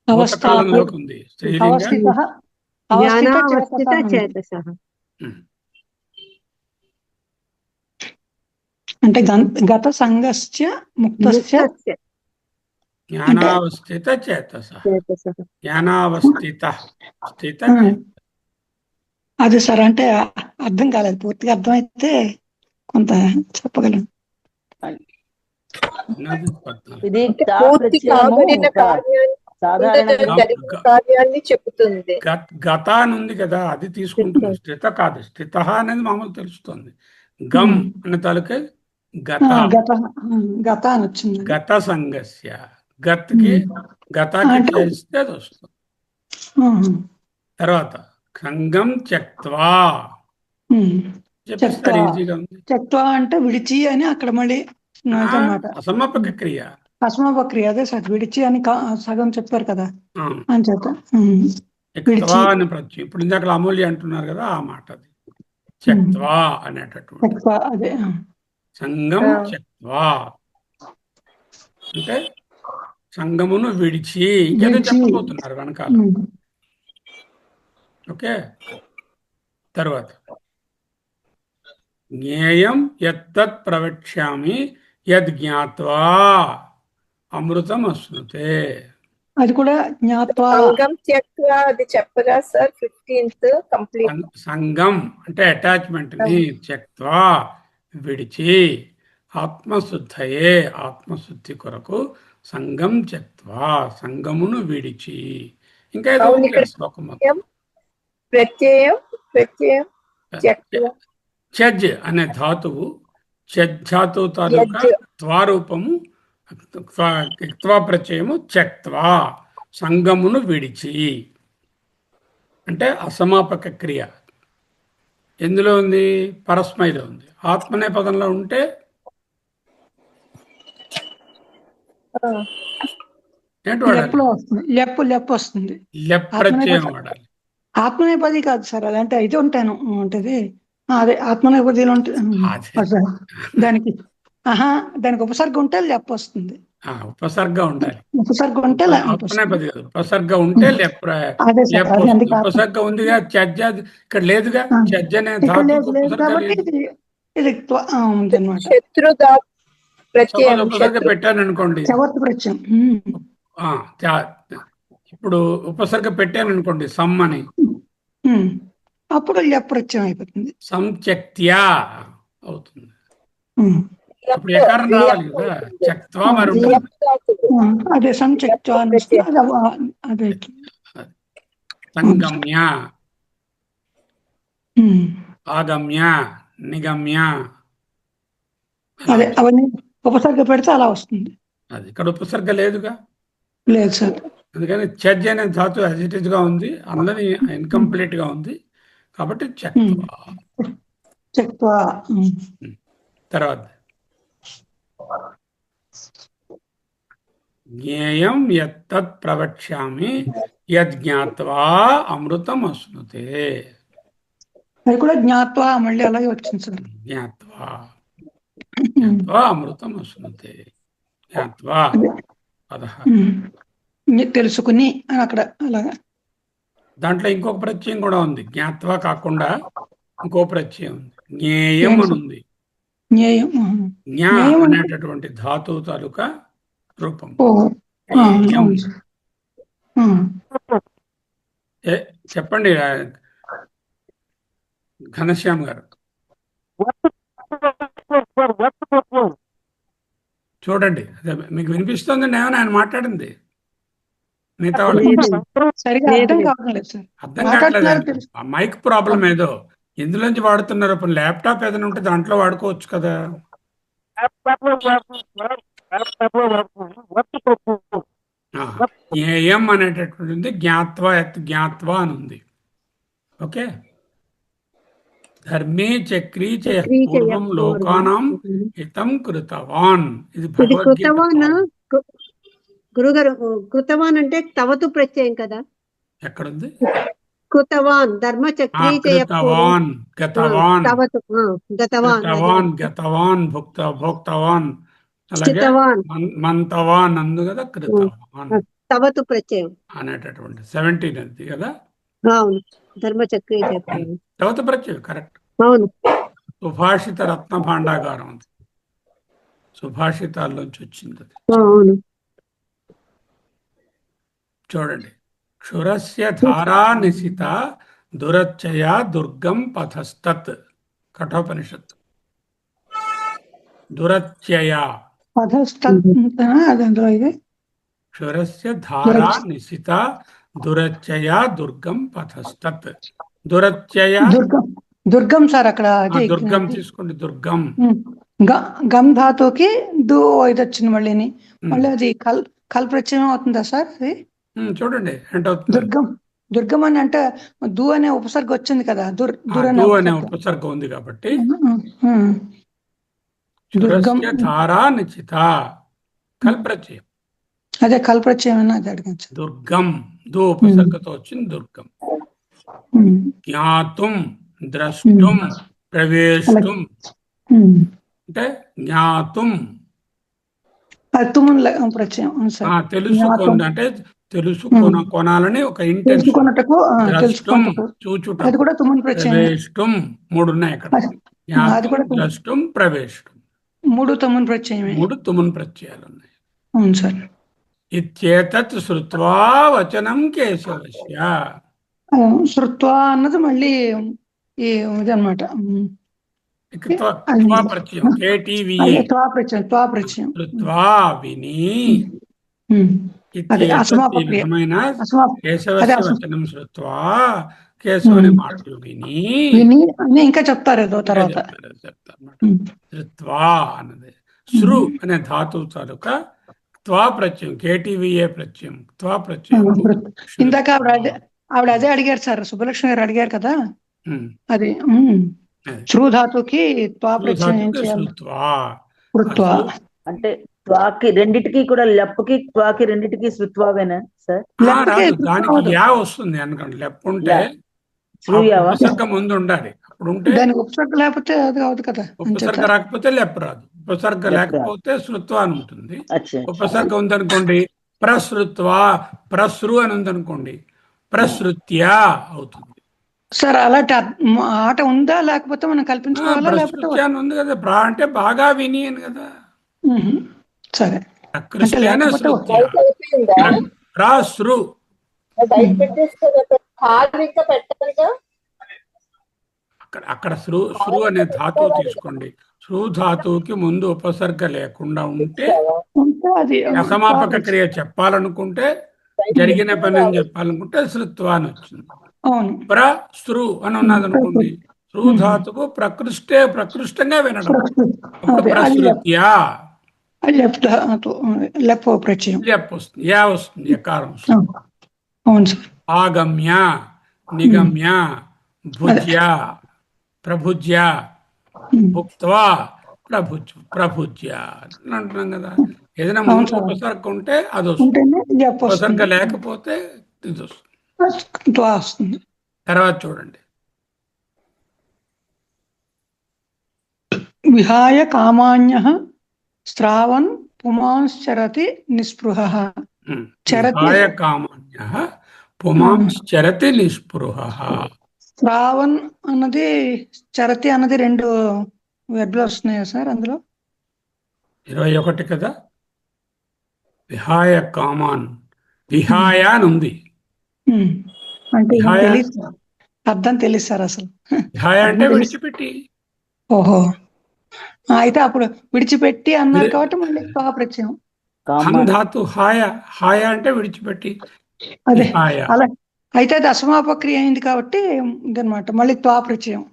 భూతకాలంలోకి ఉంది. స్త్రీలింగ జ్ఞానావస్థిత చేతసః. అంటే గత సంఘస్య ముక్తస్య జ్ఞానావస్థిత చేతసః. జ్ఞానావస్థిత స్థిత. అది సార్ అంటే అర్థం కాలేదు. పూర్తిగా అర్థమైతే కొంత చెప్పగలను. ఇది పూర్తి కాబడిన కార్యాన్ని చెబుతుంది. గత అని ఉంది కదా, అది తీసుకుంటుంది. స్థిత కాదు. స్థిత అనేది మామూలు తెలుస్తుంది. గమ్ అనే తాలూకే గత అని వచ్చింది. గత సంఘస్య గత్కి గతాకి చేస్తే అది వస్తుంది. తర్వాత సంగం త్యక్త్వా చెప్పేస్తారు, ఈజీగా ఉంది. త్యక్త్వా అంటే విడిచి అని అక్కడ మళ్ళీ అన్నమాట. అసమాపక క్రియ. అసమాపక క్రియ. అదే సార్, విడిచి అని సగం చెప్పారు కదా అని చేత అని ప్రత్యయం. ఇప్పుడు ఇందాక అమూల్య అంటున్నారు కదా, ఆ మాట అది. త్యక్త్వా అనేటటువంటి అదే సంగం త్యక్త్వా అంటే సంగమును విడిచి. ఇంకేదో చెప్పబోతున్నారు వెనకాల. ఓకే. తర్వాత జ్ఞేయం యత్తత్ ప్రవక్ష్యామి యద్ జ్ఞాత్వా అమృతం అశ్నుతే. అది కూడా జ్ఞాత్వా. సంగం త్యక్త్వా అది చెప్పరా సార్? 15th complete. సంగం అంటే అటాచ్మెంట్ ని, త్యక్త్వా విడిచి, ఆత్మశుద్ధయే ఆత్మశుద్ధి కొరకు సంగం త్యక్త్వా సంగమును విడిచి. ఇంకా ఏదో శ్లోకం. ప్రత్యయం త్యజ్ అనే ధాతువు, ధాతువు తాలూకా త్వారూపము, త్వా ప్రత్యయము త్యక్త్వా సంగమును విడిచి. అంటే అసమాపక క్రియ. ఎందులో ఉంది? పరస్మైలో ఉంది. ఆత్మనే పదంలో ఉంటే లెప్పు వస్తుంది. లెప్ ప్రత్యయం వాడాలి. ఆత్మనేపది కాదు సార్, అదంటే ఇది ఉంటాను ఉంటది. అదే ఆత్మనేపదిలో ఉంటుంది దానికి. దానికి ఉపసర్గ ఉంటే లెప్ వస్తుంది. ఉపసర్గ ఉండాలి. ఉపసర్గ ఉంటే అప్పనేపది కాదు, ఉపసర్గ ఉంటే లెప్ అదే సార్, లెప్ అది వస్తుంది. అందుకే ఉపసర్గ ఉందిగా, చజ్జ ఇక్కడ లేదుగా. చజ్జ అనే ఇక్కడ ధాతుకు లేదు ఉపసర్గ కాబట్టి లేదు. ఇది ఉందన్నమాట. శత్రుగా ప్రత్యయం సపోజ్ ఉపసర్గ పెట్టాను అనుకోండి, చవర్తి ప్రత్యయం. ఇప్పుడు ఉపసర్గ పెట్టాను అనుకోండి సమ్ అని, అప్పుడు లెప్ ప్రత్యయం అయిపోతుంది. సంచక్త్యా అవుతుంది. అప్పుడు ఎకారం రావాలి కదా, చక్త్వా మరి ఉంటుంది. అదే సంచక్త్వ అని వస్తుంది. అదే సంగమ్య, ఆగమ్య, నిగమ్య, అదే అవన్నీ ఉపసర్గ పెడితే అలా వస్తుంది. అది ఇక్కడ ఉపసర్గ లేదుగా. లేదు సార్. అందుకని చర్జ్ అనే ధాతు యాజ్ ఇట్ ఈస్ గా ఉంది, అన్నది ఇన్కంప్లీట్ గా ఉంది కాబట్టి చక్త్వా. చక్త్వ. తర్వాత జ్ఞేయం యత్తత్ ప్రవక్ష్యామి యజ్ఞాత్వా అమృతం అశ్నుతే. అది కూడా జ్ఞాత్వ మళ్ళీ అలాగే వచ్చింది సార్. జ్ఞాత్వా జ్ఞాత్వా అమృతం అశ్నుతే. జ్ఞాత్వా 16. తెలుసుకుని అని అక్కడ అలాగా. దాంట్లో ఇంకొక ప్రత్యయం కూడా ఉంది, జ్ఞాత్వా కాకుండా ఇంకో ప్రత్యయం ఉంది, జ్ఞేయం అని ఉంది. జ్ఞేయం. జ్ఞా అనేటటువంటి ధాతువు తాలూకా రూపం. చెప్పండి ఘనశ్యామ్ గారు. చూడండి, అదే మీకు వినిపిస్తుందండి ఏమైనా ఆయన మాట్లాడింది? మిగతా వాళ్ళకి అర్థం కావట్లేదు. ఆ మైక్ ప్రాబ్లం ఏదో ఎందులోంచి వాడుతున్నారు. ఇప్పుడు ల్యాప్టాప్ ఏదైనా ఉంటే దాంట్లో వాడుకోవచ్చు కదా. ఏం అనేటటువంటి జ్ఞాత్వా జ్ఞాత్వా అని ఉంది. ఓకే. ధర్మే చక్రీ పూర్వం లోకానాం హితం కృతవాన్. ఇది కృతవాన్. గురుగారు, కృతవాన్ అంటే తవతు ప్రత్యయం కదా. ఎక్కడుంది? కృతవాన్ ధర్మచక్రీ గతవాన్ గతవాన్ గతవాన్ గతవాన్ గతవాన్ భోక్తవాన్ అలాగే మంతవాన్ అందు కదా కృతవాన్ తవతు ప్రత్యయం అనేటటువంటి 17 అది కదా. అవును, ధర్మచక్రీ తవతు ప్రత్యయం కరెక్ట్. అవును. సుభాషిత రత్న భాండాగారం, సుభాషితాల్లోంచి వచ్చింది అది. అవును. చూడండి, క్షురస్య ధారా నిశిత దురచ్చయ దుర్గం పథస్తత్. కఠోపనిషత్తు. దురచ్చయ క్షురస్య ధారా నిశిత దురచ్చయ దుర్గం పథస్తత్. దురచ్చయ దుర్గం సార్. అక్కడ దుర్గం తీసుకోండి. దుర్గం గమ్ ధాతుకి దు ఇది వచ్చింది మళ్ళీ. మళ్ళీ అది కల్ ప్రత్యయం అవుతుందా సార్? అది చూడండి ఏంటవుతుంది. దుర్గం అని అంటే దు అనే ఉపసర్గ వచ్చింది కదా. అనే ఉపసర్గ ఉంది కాబట్టి ధారా నిశ్చిత కల్ ప్రత్యయం. అదే కల్ ప్రత్యయం అది అడిగాను. దుర్గం దు ఉపసర్గతో వచ్చింది దుర్గం. జ్ఞాతుం ద్రష్టుం ప్రవేశం అంటే జ్ఞాతుం ప్రత్యయం. తెలుసుకుంది అంటే కొనాలని ఒక ఇంటెన్షన్. చూచుట, ప్రవేశం 3 ఉన్నాయి అక్కడ. ద్రష్టం ప్రవేశం 3 తుమున్ ప్రత్యయమే. 3 తుమున్ ప్రత్యయాలు ఉన్నాయి. అవును సార్. ఇత్యేతత్ శ్రుత్వా వచనం కేశవస్య. శ్రుత్వా అన్నది మళ్ళీ ఇదన్నమాట. ప్రత్యయం కేటీవీఏ ప్రత్యయం. శ్రుత్వా విని విధమైన కేశవస్య వచనం శ్రుత్వా, కేశవుని మాటలు విని ఇంకా చెప్తారు ఏదో తర్వాత. శ్రుత్వా అన్నది శృ అనే ధాతువు తాలూకా త్వా ప్రత్యయం. కేటీవీఏ ప్రత్యయం, త్వా ప్రత్యయం. ఇందాక ఆవిడ అదే అడిగారు సార్, సుబ్బలక్ష్మి గారు అడిగారు కదా. అది శృ ధాతుకి త్వా ప్రత్యయం అంటే త్వాకి రెండిటికి కూడా లెప్పకి త్వాకి రెండిటికి శృత్వావేనా సార్? దానికి యా వస్తుంది అనుకోండి. లెప్ ఉంటే ఉపసర్గ ముందు ఉండాలి. అప్పుడు ఉంటే దానికి ఉపసర్గ లేకపోతే అది కాదు కదా. ఉపసర్గ రాకపోతే లెప్ రాదు. ఉపసర్గ Left లేకపోతే శృత్వ అని ఉంటుంది. అచ్చా ఉపసర్గ ఉందనుకోండి ప్రసృత్వ, ప్రసృ అని ఉందనుకోండి ప్రసృత్య అవుతుంది. సార్ అలాంటి ఆట ఉందా లేకపోతే మనం కల్పించుకోవాలా లేకపోతే ప్రసృత్య అని ఉంది కదా. ప్రా అంటే బాగా విని అని కదా. మ్మ్. సరే ప్రకృష్ట్యాన లేకపోతే శృత్య అయిపోయిందా? ప్రసృ. బయట పెట్టేసుకోదా? కాదు ఇంకా పెట్టాలిగా. అక్కడ శృ అనే ధాతువు తీసుకోండి. శృ ధాతువుకి ముందు ఉపసర్గ లేకుండా ఉంటే ఉంటే అది అసమాపక క్రియ చెప్పాలనుకుంటే జరిగిన పని అని చెప్పాలనుకుంటే శృత్వ అని వచ్చింది. అవును ప్రసృ అని ఉన్నది అనుకోండి. శృ ధాతువు ప్రకృష్టంగా వినడం. అప్పుడు అదే అది ప్రసృత్య లెప్ప ప్రత్యయం లెప్ వస్తుంది. యా వస్తుంది. ఎకారం వస్తుంది. అవును సార్. ఆగమ్య, నిగమ్య, భుజ్య, ప్రభుజ్య, భుక్త్వా, ప్రభుజ్య అని అంటున్నాం కదా. ఏదైనా ముందు ఉపసర్గ ఉంటే అది వస్తుంది. ఉంటేనే లెప్ప ఉపసర్గ వస్తుంది. లేకపోతే ఇది వస్తుంది. త్వా వస్తుంది. తర్వాత చూడండి. విహాయ కామాన్యః స్రావన్ పుమాంశ్చరతి నిస్పృహః. చరతి విహాయ కామాన్యః పుమాంశ్చరతి నిస్పృహః. స్రావన్ అన్నది చరతి అన్నది రెండు వెర్బ్లు వస్తున్నాయా సార్ అందులో? 21 కదా. విహాయ కామాన్, విహాయ అని ఉంది. అంటే విహాయ తెలియదు సార్. అర్థం తెలియదు సార్ అసలు. విహాయ అంటే విడిచిపెట్టి. ఓహో అయితే అప్పుడు విడిచిపెట్టి అన్నారు కాబట్టి మళ్ళీ కా ప్రత్యయం. హం ధాతు హాయ, హాయ అంటే విడిచిపెట్టి. అదే విహాయ. అలా అయితే అది అసమాపక్రియ అయింది కాబట్టి ఇదనమాట మళ్ళీ త్వా ప్రత్యయం.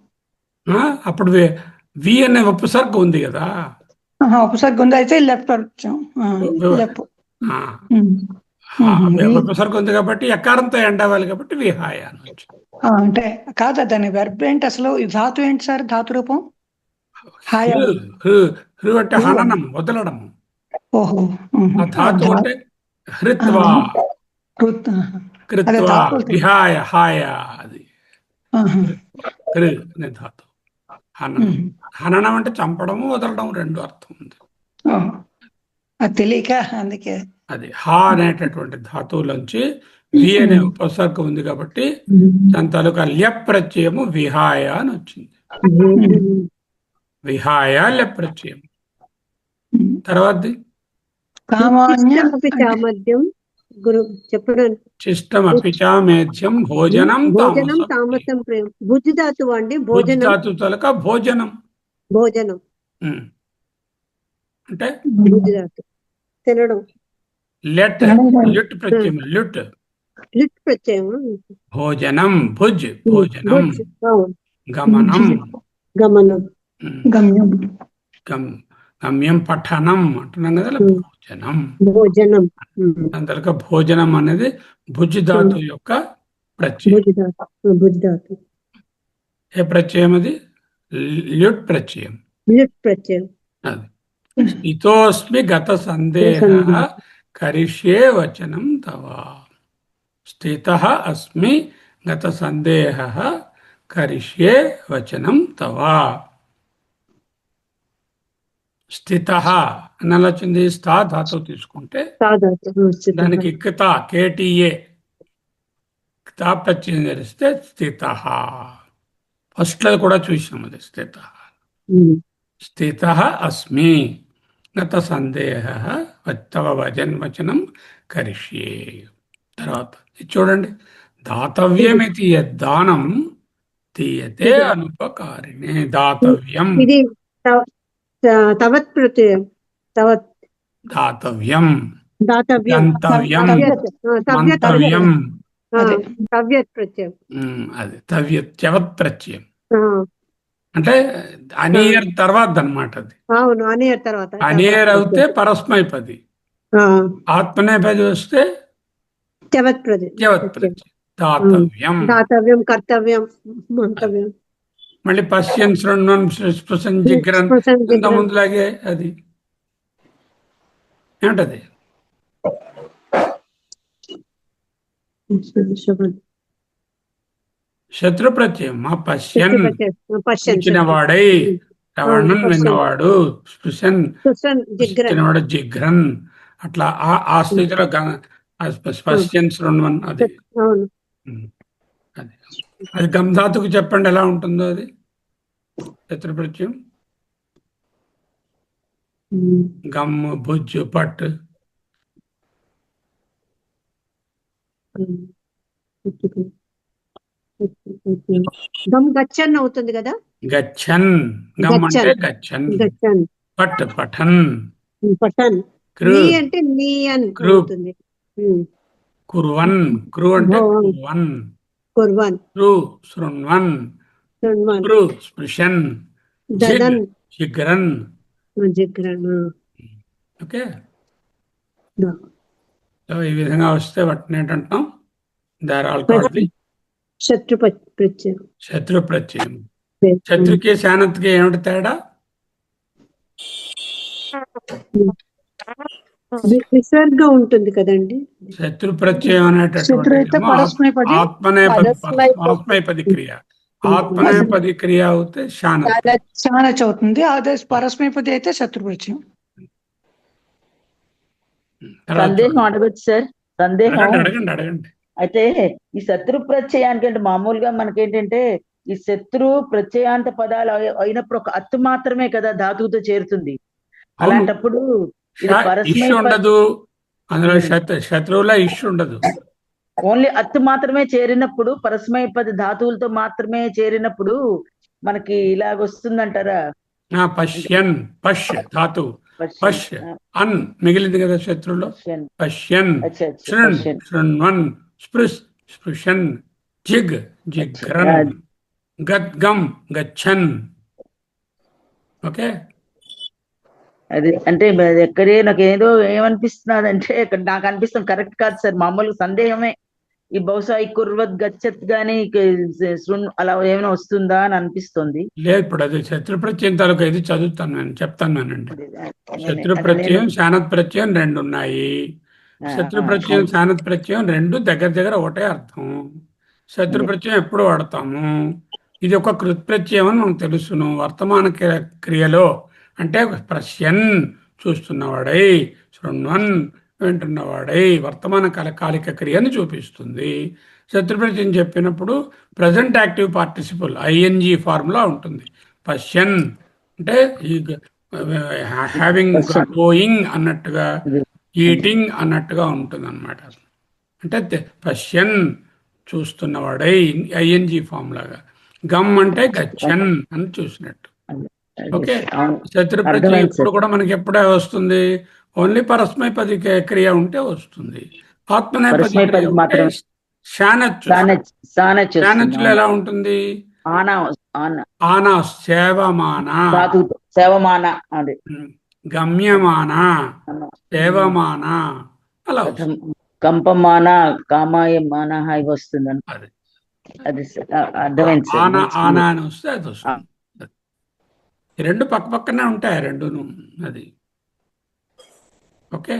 అప్పుడు వి అనే ఉపసర్గ ఉంది కదా. ఉపసర్గ ఉంది అయితే లెఫ్ట్ ప్రత్యయం లెఫ్ట్. ఉపసర్గ ఉంది కాబట్టి ఎకారంతో ఎండ్ అవ్వాలి కాబట్టి విహాయ అని వచ్చింది. అంటే కాదా దాని వెర్బ్ ఏంటి అసలు? ఈ ధాతు ఏంటి సార్? ధాతు రూపం హాయ. హృ అంటే హననం, వదలడం. ఓహో ఆ ధాతు అంటే హృత్వా, కృత్వా, విహాయ, హాయ. అది హృ అనే ధాతు. హననం. హననం అంటే చంపడము, వదలడం రెండు అర్థం ఉంది. అది తెలియక అందుకే అది హా అనేటటువంటి ధాతువులోంచి వి అనే ఉపసర్గ ఉంది కాబట్టి దాని తాలూకా ల్యప్ ప్రత్యయము విహాయ అని వచ్చింది. విహాయ ల్యప్ ప్రత్యయం. తర్వాత సామర్థ్యం గురు చెప్పడం. చిష్టం అపిచామేధ్యం భోజనం భోజనం తామసం ప్రేమ. బుద్ధి ధాతువు అండి. భోజనం ధాతు తాలూకా భోజనం. భోజనం అంటే బుద్ధి ధాతు తినడం. లెట్ లుట్ ప్రత్యయం. లుట్ లిట్ ప్రత్యయం. భోజనం, భుజ్ భోజనం, గమనం గమనం, గమ్యం. గమ్యం పఠనం అంటున్నాం కదా. భోజనం, భోజనం. దాని తాలూకా భోజనం అనేది భుజ్ ధాతు యొక్క ప్రత్యయం. బుద్ధి ధాతు. ఏ ప్రత్యయం అది? ల్యుట్ ప్రత్యయం. లిట్ ప్రత్యయం. అది స్థితోస్మి గత సందేహ కరిష్యే వచనం తవ. స్థితః అస్మి గత సందేహ కరిష్యే వచనం తవ. స్థితః అని ఎలా వచ్చింది? స్థా ధాతువు తీసుకుంటే దానికి క్తా, కేటీఏ, క్తా ప్రత్యయం చేస్తే స్థితః. ఫస్ట్ లో కూడా చూసాం అది. స్థితః, స్థితః అస్మి గత సందేహ తవ వచనం కరిష్యే. తర్వాత చూడండి. దాతవ్యమితి యద్దానం తీయతే అనుపకారిణే. దాతవ్యం, ఇది తవత్ ప్రత్యయం. తవత్ దాతవ్యం, దాతవ్యం, గంతవ్యం, మంతవ్యం. తవ్యత్ ప్రత్యయం. అది తవ్యత్ ప్రత్యయం. అంటే అనియర్ తర్వాత అన్నమాట అది. అవును, అనియర్ తర్వాత. అనియర్ అవుతే పరస్మైపది. ఆత్మనేపది వస్తే జవత్ ప్రత్యయం. దాతవ్యం, దాతవ్యం, కర్తవ్యం, మంతవ్యం. మళ్ళీ పశ్యన్ శృణ్వన్ స్పృశన్ జిగ్రన్ ఇంత ముందులాగే అది ఏమిటది? శత్రు ప్రత్యయం. మా పశ్యన్ ఇచ్చిన వాడై శ్రవణం విన్నవాడు, స్పృశన్ స్పృశన్ జిగ్రన్. స్పృశించినవాడు, జిఘ్రన్, అట్లా ఆ స్థితిలో స్పశ్యన్ శృణ్వన్ అది. అవును. అది అది గంధాతుకు చెప్పండి ఎలా ఉంటుందో అది శత్రుప్రత్యయం. గమ్, భుజ్, పట్. గమ్ గచ్చన్ అవుతుంది కదా. గచ్చన్, గమ్ అంటే గచ్చన్, గచ్చన్. పట్ పఠన్, పఠన్. కృ నీ అంటే నీ అని కృ, అవుతుంది. కుర్వన్, కృ అంటే కుర్వన్, కుర్వన్, కృ శృణ్వన్, శృణ్వన్, కృ స్పృశన్, దదన్, జిగ్రన్. జిగ్రన్. ఓకే, సో ఈ విధంగా వస్తే వాటిని ఏంటంటాం, they are all called the శత్రు ప్రత్యయం. శత్రు ప్రత్యయం. శత్రుకి శానత్కి ఏమిటి తేడా? విసర్గ ఉంటుంది కదండి. శత్రు ప్రత్యయం శత్రు అయితే అనేటటువంటి పరస్మైపది. ఆత్మనేపది క్రియ. ఆత్మనేపది క్రియ అవుతే శానత్. చాలా అవుతుంది. అదే పరస్మైపది అయితే శత్రు ప్రత్యయం. సందేహం అడగచ్చు సార్, సందేహం. అడగండి అడగండి. అయితే ఈ శత్రు ప్రత్యయానికి అంటే మామూలుగా మనకేంటంటే ఈ శత్రు ప్రత్యయాంత పదాలు అయినప్పుడు ఒక అత్తు మాత్రమే కదా ధాతువుతో చేరుతుంది. అలాంటప్పుడు ఇది ఇష్యూ ఉండదు అందులో, శత్రువుల ఇష్యూ ఉండదు. ఓన్లీ అత్తు మాత్రమే చేరినప్పుడు, పరస్మైపది ధాతువులతో మాత్రమే చేరినప్పుడు మనకి ఇలాగొస్తుందంటారా? పశ్యన్, పశ్ ధాతు, పశ్ అన్ మిగిలింది కదా శత్రువులో. పశ్యన్, శృణ్ శృణ్వన్, స్పృశ్ స్పృశన్, జిగ్ జిఘ్రన్, గద్గం గచ్చన్. ఓకే, అది అంటే ఎక్కడే నాకు ఏదో ఏమనిపిస్తున్నది అంటే ఇక్కడ నాకు అనిపిస్తుంది కరెక్ట్ కాదు సార్, మామూలుగా సందేహమే. ఈ బహుశా ఈ కుర్వత్ గచ్చత్ గానీ అలా ఏమైనా వస్తుందా అని అనిపిస్తుంది. లేదు, ఇప్పుడు అది శత్రు ప్రత్యయం తాలూకా ఇది చదువుతాను నేను, చెప్తానండి. శత్రు ప్రత్యయం, శానత్ ప్రత్యయం రెండు ఉన్నాయి. శత్రు ప్రత్యయం, శానత్ ప్రత్యయం రెండు దగ్గర దగ్గర ఒకటే అర్థం. శత్రు ప్రత్యయం ఎప్పుడు వాడతాము, ఇది ఒక కృత్ ప్రత్యయం అని మనకు తెలుసును. వర్తమాన క్రియలో అంటే ప్రశ్యన్ చూస్తున్నవాడై, శృణ్వన్ వింటున్నవాడై, వర్తమాన కాలిక క్రియని చూపిస్తుంది. శత్రు ప్రత్యయం చెప్పినప్పుడు present active participle ING formula ఉంటుంది. పశ్యన్ అంటే హ్యావింగ్, గోయింగ్ అన్నట్టుగా, ఈటింగ్ అన్నట్టుగా ఉంటుంది అన్నమాట. అంటే పశ్యన్ చూస్తున్నవాడై ఐఎన్జి ఫామ్ లాగా. గమ్ అంటే గచ్చన్ అని చూసినట్టు. ఓకే, శత్రు ప్రత్యయం ఇప్పుడు కూడా మనకి ఎప్పుడే వస్తుంది, ఓన్లీ పరస్మైపది క్రియ ఉంటే వస్తుంది. ఆత్మనేపది శానచ్చులో ఎలా ఉంటుంది? ఆనా సేవమాన, సేవమాన, గమ్యమాన, సేవమాన, అలా కంపమాన, కామాయమాన ఇవి వస్తుంది. అది అర్థమైంది. ఆనా అని వస్తే అది వస్తుంది. ఈ రెండు పక్క పక్కనే ఉంటాయి రెండును. అది ఓకే,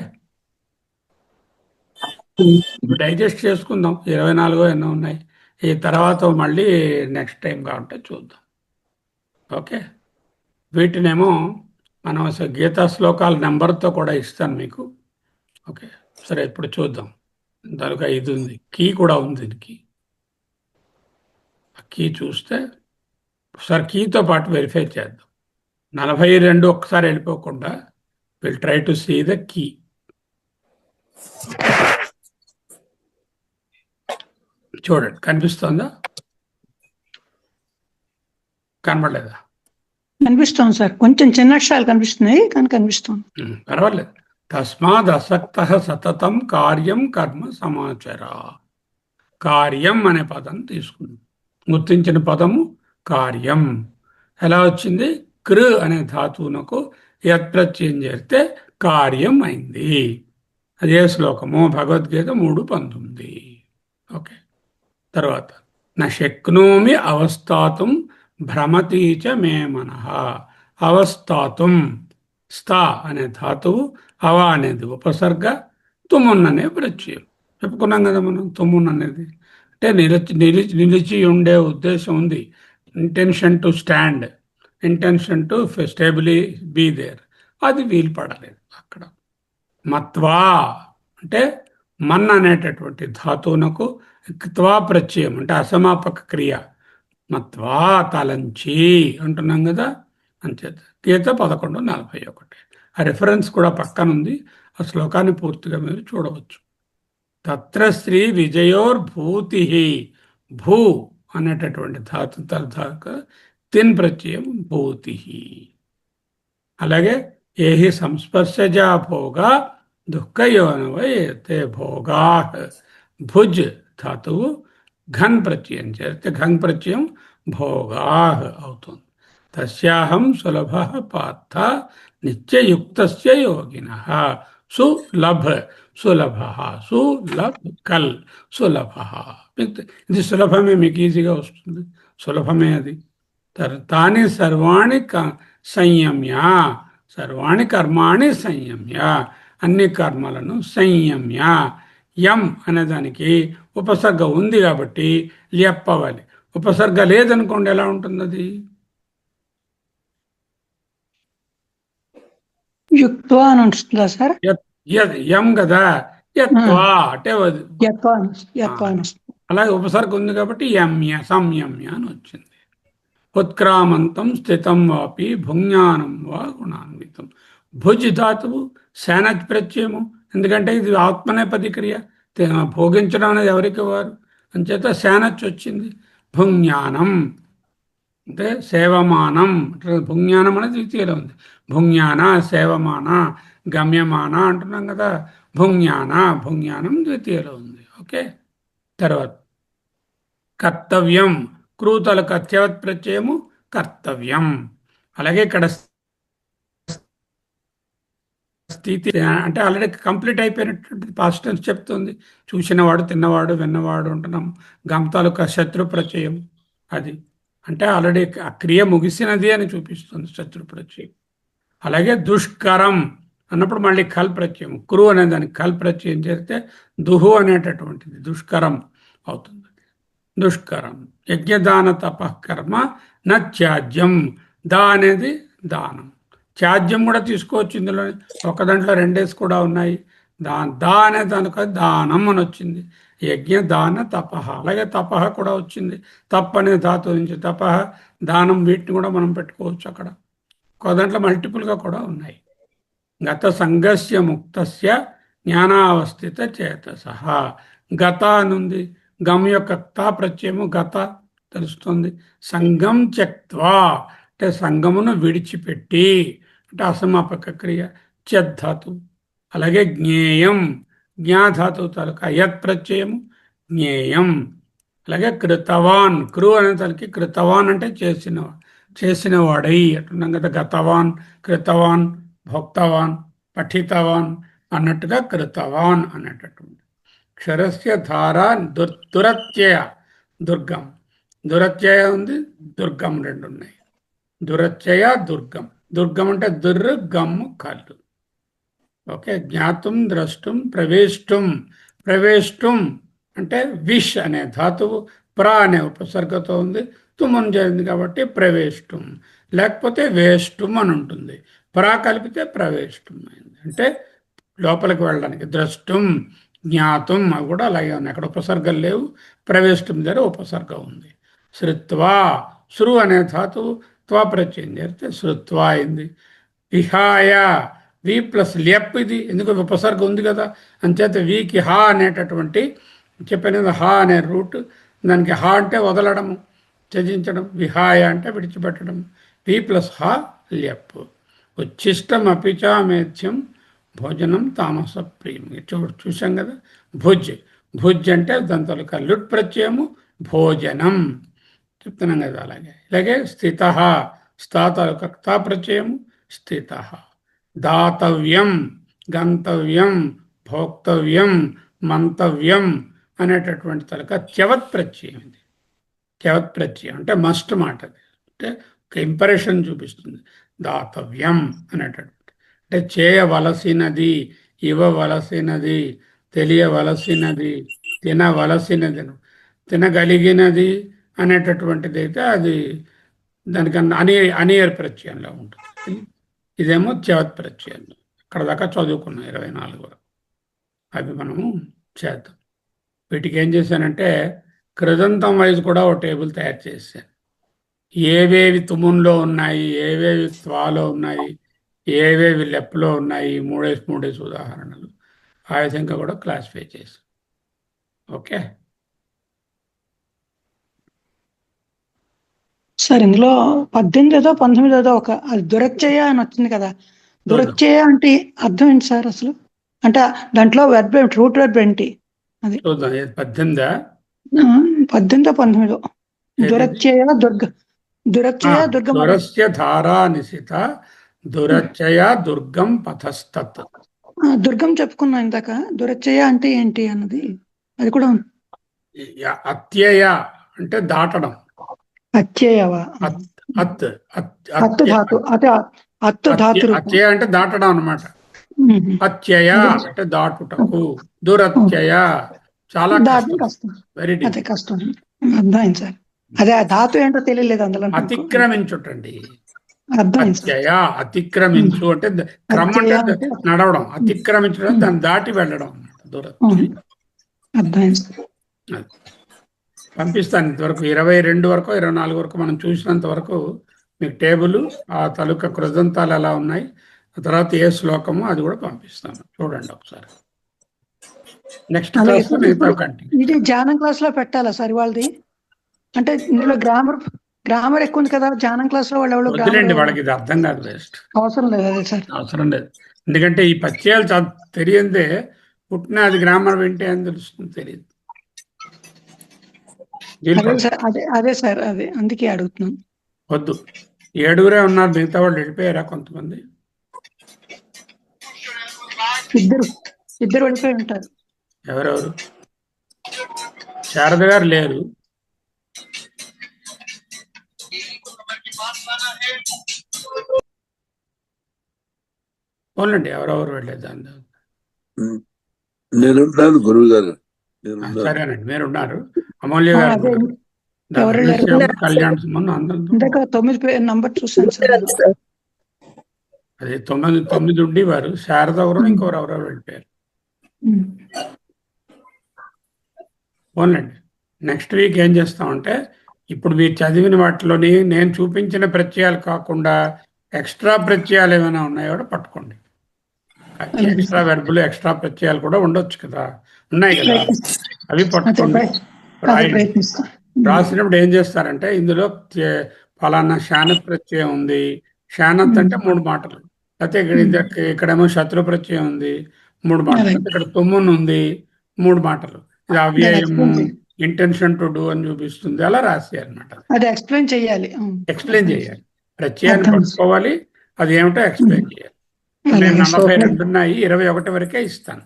ఇప్పుడు డైజెస్ట్ చేసుకుందాం. 24 ఎన్నో ఉన్నాయి. ఈ తర్వాత మళ్ళీ నెక్స్ట్ టైం కావాలంటే చూద్దాం. ఓకే, వీటినేమో మనం అసలు గీతా శ్లోకాల నెంబర్తో కూడా ఇస్తాను మీకు. ఓకే, సరే ఇప్పుడు చూద్దాం. దానికి ఇది ఉంది, కీ కూడా ఉంది దీనికి. కీ చూస్తే ఒకసారి కీతో పాటు వెరిఫై చేద్దాం. 42 ఒక్కసారి వెళ్ళిపోకుండా will try to see the key. చూడండి, కనిపిస్తుందా? కనబడలేదా? కనిపిస్తుంది సార్, కొంచెం చిన్న అక్షరాలు కనిపిస్తున్నాయి కానీ కనిపిస్తుంది. పర్వాలేదు. తస్మాద్ అసక్తః సతతం కార్యం కర్మ సమాచర. కార్యం అనే పదం తీసుకుంది, గుర్తించిన పదము కార్యం. ఎలా వచ్చింది? కృ అనే ధాతువునకు యత్ ప్రత్యయం చేస్తే కార్యం అయింది. అదే శ్లోకము భగవద్గీత 3:19. ఓకే, తర్వాత న శక్నోమి అవస్థాతుం భ్రమతీచ మే మనః. అవస్థాతుం, స్థా అనే ధాతువు, అవ అనేది ఉపసర్గ, తుమున్ అనే ప్రత్యయం. చెప్పుకున్నాం కదా మనం. తుమున్ అనేది అంటే నిలిచి ఉండే ఉద్దేశం ఉంది. Intention to stand, intention to stably be there, అది వీలు పడలేదు అక్కడ. మత్వా అంటే మన్ అనేటటువంటి ధాతువునకు త్వా ప్రత్యయం అంటే అసమాపక క్రియ. మత్వా తలంచి అంటున్నాం కదా, అంచేత గీత 11:41. ఆ రిఫరెన్స్ కూడా పక్కనుంది, ఆ శ్లోకాన్ని పూర్తిగా మీరు చూడవచ్చు. తత్ర శ్రీ విజయోర్భూతి, భూ అనేటటువంటి ధాతు తలధాక తిన్ ప్రత్యయం భూతి. అలాగే ఏహి సంస్పర్శజా భోగా దుఃఖయోనవైతే భోగా, భుజ్ ధాతువు ఘన్ ప్రత్యయం చేస్తే ఘన్ ప్రత్యయం భోగా అవుతుంది. తస్యాహం సులభ పార్థ నిత్యయుక్తస్య యోగినః. సులభ సులభ సులభ కల్ సులభ, ఇది సులభమే, మీకు ఈజీగా వస్తుంది, సులభమే అది. తాని సర్వాణి సంయమ్య, సర్వాణి కర్మాణి సంయమ్య, అన్ని కర్మలను సంయమ్య. యం అనేదానికి ఉపసర్గ ఉంది కాబట్టి ల్యప్పవాలి. ఉపసర్గ లేదనుకోండి ఎలా ఉంటుంది అది? యుక్త్వా అని వస్తుందా సార్? యం కదా, యత్వా అంటే యత్వా అని వస్తుంది. అలాగే ఉపసర్గ ఉంది కాబట్టి యమ్య సంయమ్య అని వచ్చింది. ఉత్క్రామంతం స్థితం వాపి భుజ్ఞానం వా గుణాన్వితం. భుజ్ ధాతువు శానచ్ ప్రత్యయము, ఎందుకంటే ఇది ఆత్మనేపది క్రియ, భోగించడం అనేది ఎవరికి వారు, అంచేత శానచ్ వచ్చింది. భుజ్ఞానం అంటే సేవమానం, భుజ్ఞానం అనేది ద్వితీయలో ఉంది. భుజ్ఞాన సేవమాన గమ్యమాన అంటున్నాం కదా, భుజ్ఞానం ద్వితీయలో ఉంది. ఓకే, తర్వాత కర్తవ్యం, క్రూతల కత్యవత్ ప్రత్యయము కర్తవ్యం. అలాగే ఇక్కడ స్థితి అంటే ఆల్రెడీ కంప్లీట్ అయిపోయినటువంటి పాస్ట్ టెన్స్ చెప్తుంది. చూసినవాడు, తిన్నవాడు, విన్నవాడు అంటున్నాం. గంతాలుక శత్రు ప్రత్యయం, అది అంటే ఆల్రెడీ ఆ క్రియ ముగిసినది అని చూపిస్తుంది శత్రు ప్రత్యయం. అలాగే దుష్కరం అన్నప్పుడు మళ్ళీ ఖల్ ప్రత్యయం, క్రూ అనే దానికి ఖల్ ప్రత్యయం చేస్తే దుహు అనేటటువంటిది దుష్కరం అవుతుంది. దుష్కరం. యజ్ఞదాన తపకర్మ నత్యాజ్యం, దా అనేది దానం, త్యాజ్యం కూడా తీసుకోవచ్చు ఇందులో, ఒక దాంట్లో రెండేసి కూడా ఉన్నాయి. దా అనే దానికి దానం అని వచ్చింది. యజ్ఞ దాన తపహ, అలాగే తపహ కూడా వచ్చింది. తప్ అనే ధాతు నుంచి తపహ, దానం, వీటిని కూడా మనం పెట్టుకోవచ్చు అక్కడ. ఒక దాంట్లో మల్టిపుల్గా కూడా ఉన్నాయి. గత సంగస్య ముక్తస్య జ్ఞానావస్థిత చేతసః, గత అనుంది, గమ్ యొక్క తా ప్రత్యయము గత తెలుస్తుంది. సంగం త్యక్త్వా అంటే సంగమును విడిచిపెట్టి అంటే అసమాపక క్రియ, త్యద్ధాతు. అలాగే జ్ఞేయం, జ్ఞాధాతువు తాలూకా యత్ ప్రత్యయము జ్ఞేయం. అలాగే కృతవాన్, క్రూ అనే తలకి కృతవాన్ అంటే చేసినవాడై అంటున్నాం కదా, గతవాన్, కృతవాన్, భోక్తవాన్, పఠితవాన్ అన్నట్టుగా కృతవాన్ అనేటటువంటి. క్షరస్య ధార దురత్యయ, దుర్గం, దురత్యయ ఉంది, దుర్గం రెండు ఉన్నాయి. దురత్యయ దుర్గం, దుర్గం అంటే దుర్గమ్ము కళ్ళు. ఓకే, జ్ఞాతుం ద్రష్టుం ప్రవేష్టుం, ప్రవేష్టుం అంటే విష్ అనే ధాతువు ప్ర అనే ఉపసర్గతో ఉంది, తుమన్ చేరింది కాబట్టి ప్రవేష్టుం, లేకపోతే వేష్టుం అని ఉంటుంది. ప్రా కలిపితే ప్రవేష్టుం అయింది, అంటే లోపలికి వెళ్ళడానికి. ద్రష్టుం, జ్ఞాతం అవి కూడా అలాగే ఉన్నాయి, అక్కడ ఉపసర్గలు లేవు. ప్రవేష్టం దగ్గర ఉపసర్గ ఉంది. శృత్వా, శృ అనే ధాతువు త్వా ప్రత్యయం చేస్తే శృత్వా అయింది. విహాయ, వి ప్లస్ ల్యప్, ఇది ఎందుకు ఉపసర్గ ఉంది కదా, అంచేత వికి హా అనేటటువంటి చెప్పినది. హా అనే రూట్, దానికి హా అంటే వదలడము, త్యజించడం, విహాయ అంటే విడిచిపెట్టడం. వి ప్లస్ హా ల్యప్. ఉచ్ఛిష్టం అపిచామేధ్యం భోజనం తామస ప్రియం, చూసాం కదా. భుజ్, భుజ్ అంటే దాని తాలూకా లుట్ ప్రత్యయము భోజనం చెప్తున్నాం కదా. అలాగే స్థిత, స్థా తాలూకా తా ప్రత్యయము స్థిత. దాతవ్యం, గంతవ్యం, భోక్తవ్యం, మంతవ్యం అనేటటువంటి తాలూకా త్యవత్ ప్రత్యయం. ఇది త్యవత్ ప్రత్యయం అంటే మస్ట్ మాట, అది అంటే ఒక ఇంప్రెషన్ చూపిస్తుంది. దాతవ్యం అనేటటువంటి అంటే చేయవలసినది, ఇవ్వవలసినది, తెలియవలసినది, తినవలసినది, తినగలిగినది అనేటటువంటిది అయితే అది దానికన్నా అనియర్ ప్రత్యయంలో ఉంటుంది. ఇదేమో చ్యవత్ ప్రత్యయంలో. ఇక్కడ దాకా చదువుకున్నాం 24 వరకు. అవి మనము చేద్దాం. వీటికి ఏం చేశానంటే కృదంతం వైజ్ కూడా ఒక టేబుల్ తయారు చేశాను. ఏవేవి తుమున్లో ఉన్నాయి, ఏవేవి త్వాలో ఉన్నాయి, ఏవేవి లెప్లో ఉన్నాయి, మూడేసి ఉదాహరణలు ఆ విధంగా కూడా క్లాసిఫై చేశాను. ఓకే సార్ ఇందులో 18 19 ఒక అది దురచ్చయ అని వచ్చింది కదా, దురచ్చయ అంటే అర్థం ఏంటి సార్ అసలు? అంటే దాంట్లో వెర్బ్ ఏంటి, రూట్ వెర్బ్ ఏంటి అది? చూద్దాం. 18 18 19 దురచ్చయ దురచ్చయ దుర్గం. దురస్య ధారా నిశిత దురచ్చయ దుర్గం పథస్తత్. దుర్గం చెప్పుకున్నా ఇందాక. దురచ్చయ అంటే ఏంటి అన్నది అది కూడా ఉంది. అత్యయ అంటే దాటడం. అత్యయవా? అత్తు ధాతు అదే అత్తు ధాతు. అత్యయ అంటే దాటడం అన్నమాట. అత్యయ అంటే దాటుటకు. దురత్యయ చాలా కష్టం, వెరీ అదే కష్టం. అర్థమైంది సార్. అదే ఆ ధాతు ఏంటో తెలియలేదు అందులో. అతిక్రమించుటండి. అర్థమైంది సార్. అత్యయ అతిక్రమించు అంటే క్రమం అంటే నడవడం, అతిక్రమించడం దాన్ని దాటి వెళ్ళడం అన్నమాట. దురత్యయ. అర్థమైంది సార్. పంపిస్తాను. ఇంతవరకు 22 వరకు 24 వరకు మనం చూసినంత వరకు మీకు టేబుల్, ఆ తాలూకా కృదంతాలు ఎలా ఉన్నాయి, ఆ తర్వాత ఏ శ్లోకము అది కూడా పంపిస్తాను, చూడండి ఒకసారి. నెక్స్ట్ క్లాస్ ఇది ధ్యానం క్లాస్ లో పెట్టాలా సార్ వాళ్ళది? అంటే ఇందులో గ్రామర్ ఎక్కువ ఉంది కదా ధ్యానం క్లాస్ లో. వదిలేండి, వాళ్ళకి ఇది అర్థం కాదు, వేస్ట్. అవసరం లేదు అదే సార్, అవసరం లేదు. ఎందుకంటే ఈ పద్యాలు తెలియందే పుట్టిన అది గ్రామర్ వింటే అని తెలుస్తుంది, తెలియదు. అదే సార్, అదే అందుకే అడుగుతున్నాను. వద్దు, 7 ఉన్నారు, మిగతా వాళ్ళు వెళ్ళిపోయారా? కొంతమంది ఇద్దరు వెళ్ళిపోయి ఉంటారు. ఎవరెవరు? శారద గారు లేరు. పోలండి, ఎవరెవరు వెళ్ళలేదు. నేనున్నాను గురువు గారు. సరేనండి, మీరున్నారు. అమూల్య గారు, కళ్యాణ్ సుమన్, అందరూ 9 నంబర్ చూసాను సార్. అదే 9 ఉండేవారు. శారద ఎవరు, ఇంకెవరెవరో వెళ్ళిపోయారు. పోలండి. నెక్స్ట్ వీక్ ఏం చేస్తామంటే ఇప్పుడు మీరు చదివిన వాటిలోని నేను చూపించిన ప్రత్యయాలు కాకుండా ఎక్స్ట్రా ప్రత్యయాలు ఏమైనా ఉన్నాయో కూడా పట్టుకోండి. ఎక్స్ట్రా వెర్బులు, ఎక్స్ట్రా ప్రత్యయాలు కూడా ఉండొచ్చు కదా, ఉన్నాయి కదా, అవి పట్టుకోండి. రాసినప్పుడు ఏం చేస్తారంటే ఇందులో ఫలానా శానత్ ప్రత్యయం ఉంది, శానత్ అంటే 3 మాటలు, అయితే ఇక్కడేమో శత్రు ప్రత్యయం ఉంది 3 మాటలు, ఇక్కడ తుమ్మున్ ఉంది 3 మాటలు, ఇది అవ్యయము, ఇంటెన్షన్ టు డూ అని చూపిస్తుంది. అలా రాసేయాలి అనమాట. అది ఎక్స్ప్లెయిన్ చేయాలి. ప్రత్యయాన్ని పట్టుకోవాలి, అది ఏమిటో ఎక్స్ప్లెయిన్ చేయాలి. నేను 42 ఉన్నాయి, 21 వరకే ఇస్తాను.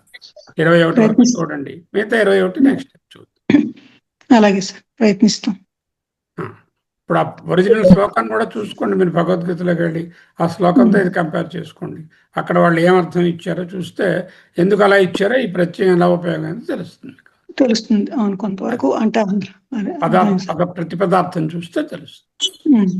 21 వరకు చూడండి, మిగతా 21 నెక్స్ట్ చూద్దాం. అలాగే సార్, ప్రయత్నిస్తాం. ఇప్పుడు ఆ ఒరిజినల్ శ్లోకాన్ని కూడా చూసుకోండి. మీరు భగవద్గీతలోకి వెళ్ళి ఆ శ్లోకంతో ఇది కంపేర్ చేసుకోండి. అక్కడ వాళ్ళు ఏమర్థం ఇచ్చారో చూస్తే ఎందుకు అలా ఇచ్చారో, ఈ ప్రత్యయం ఎలా ఉపయోగం తెలుస్తుంది. అవును, కొంతవరకు అంటే పద ప్రతిపదార్థం చూస్తే తెలుస్తుంది.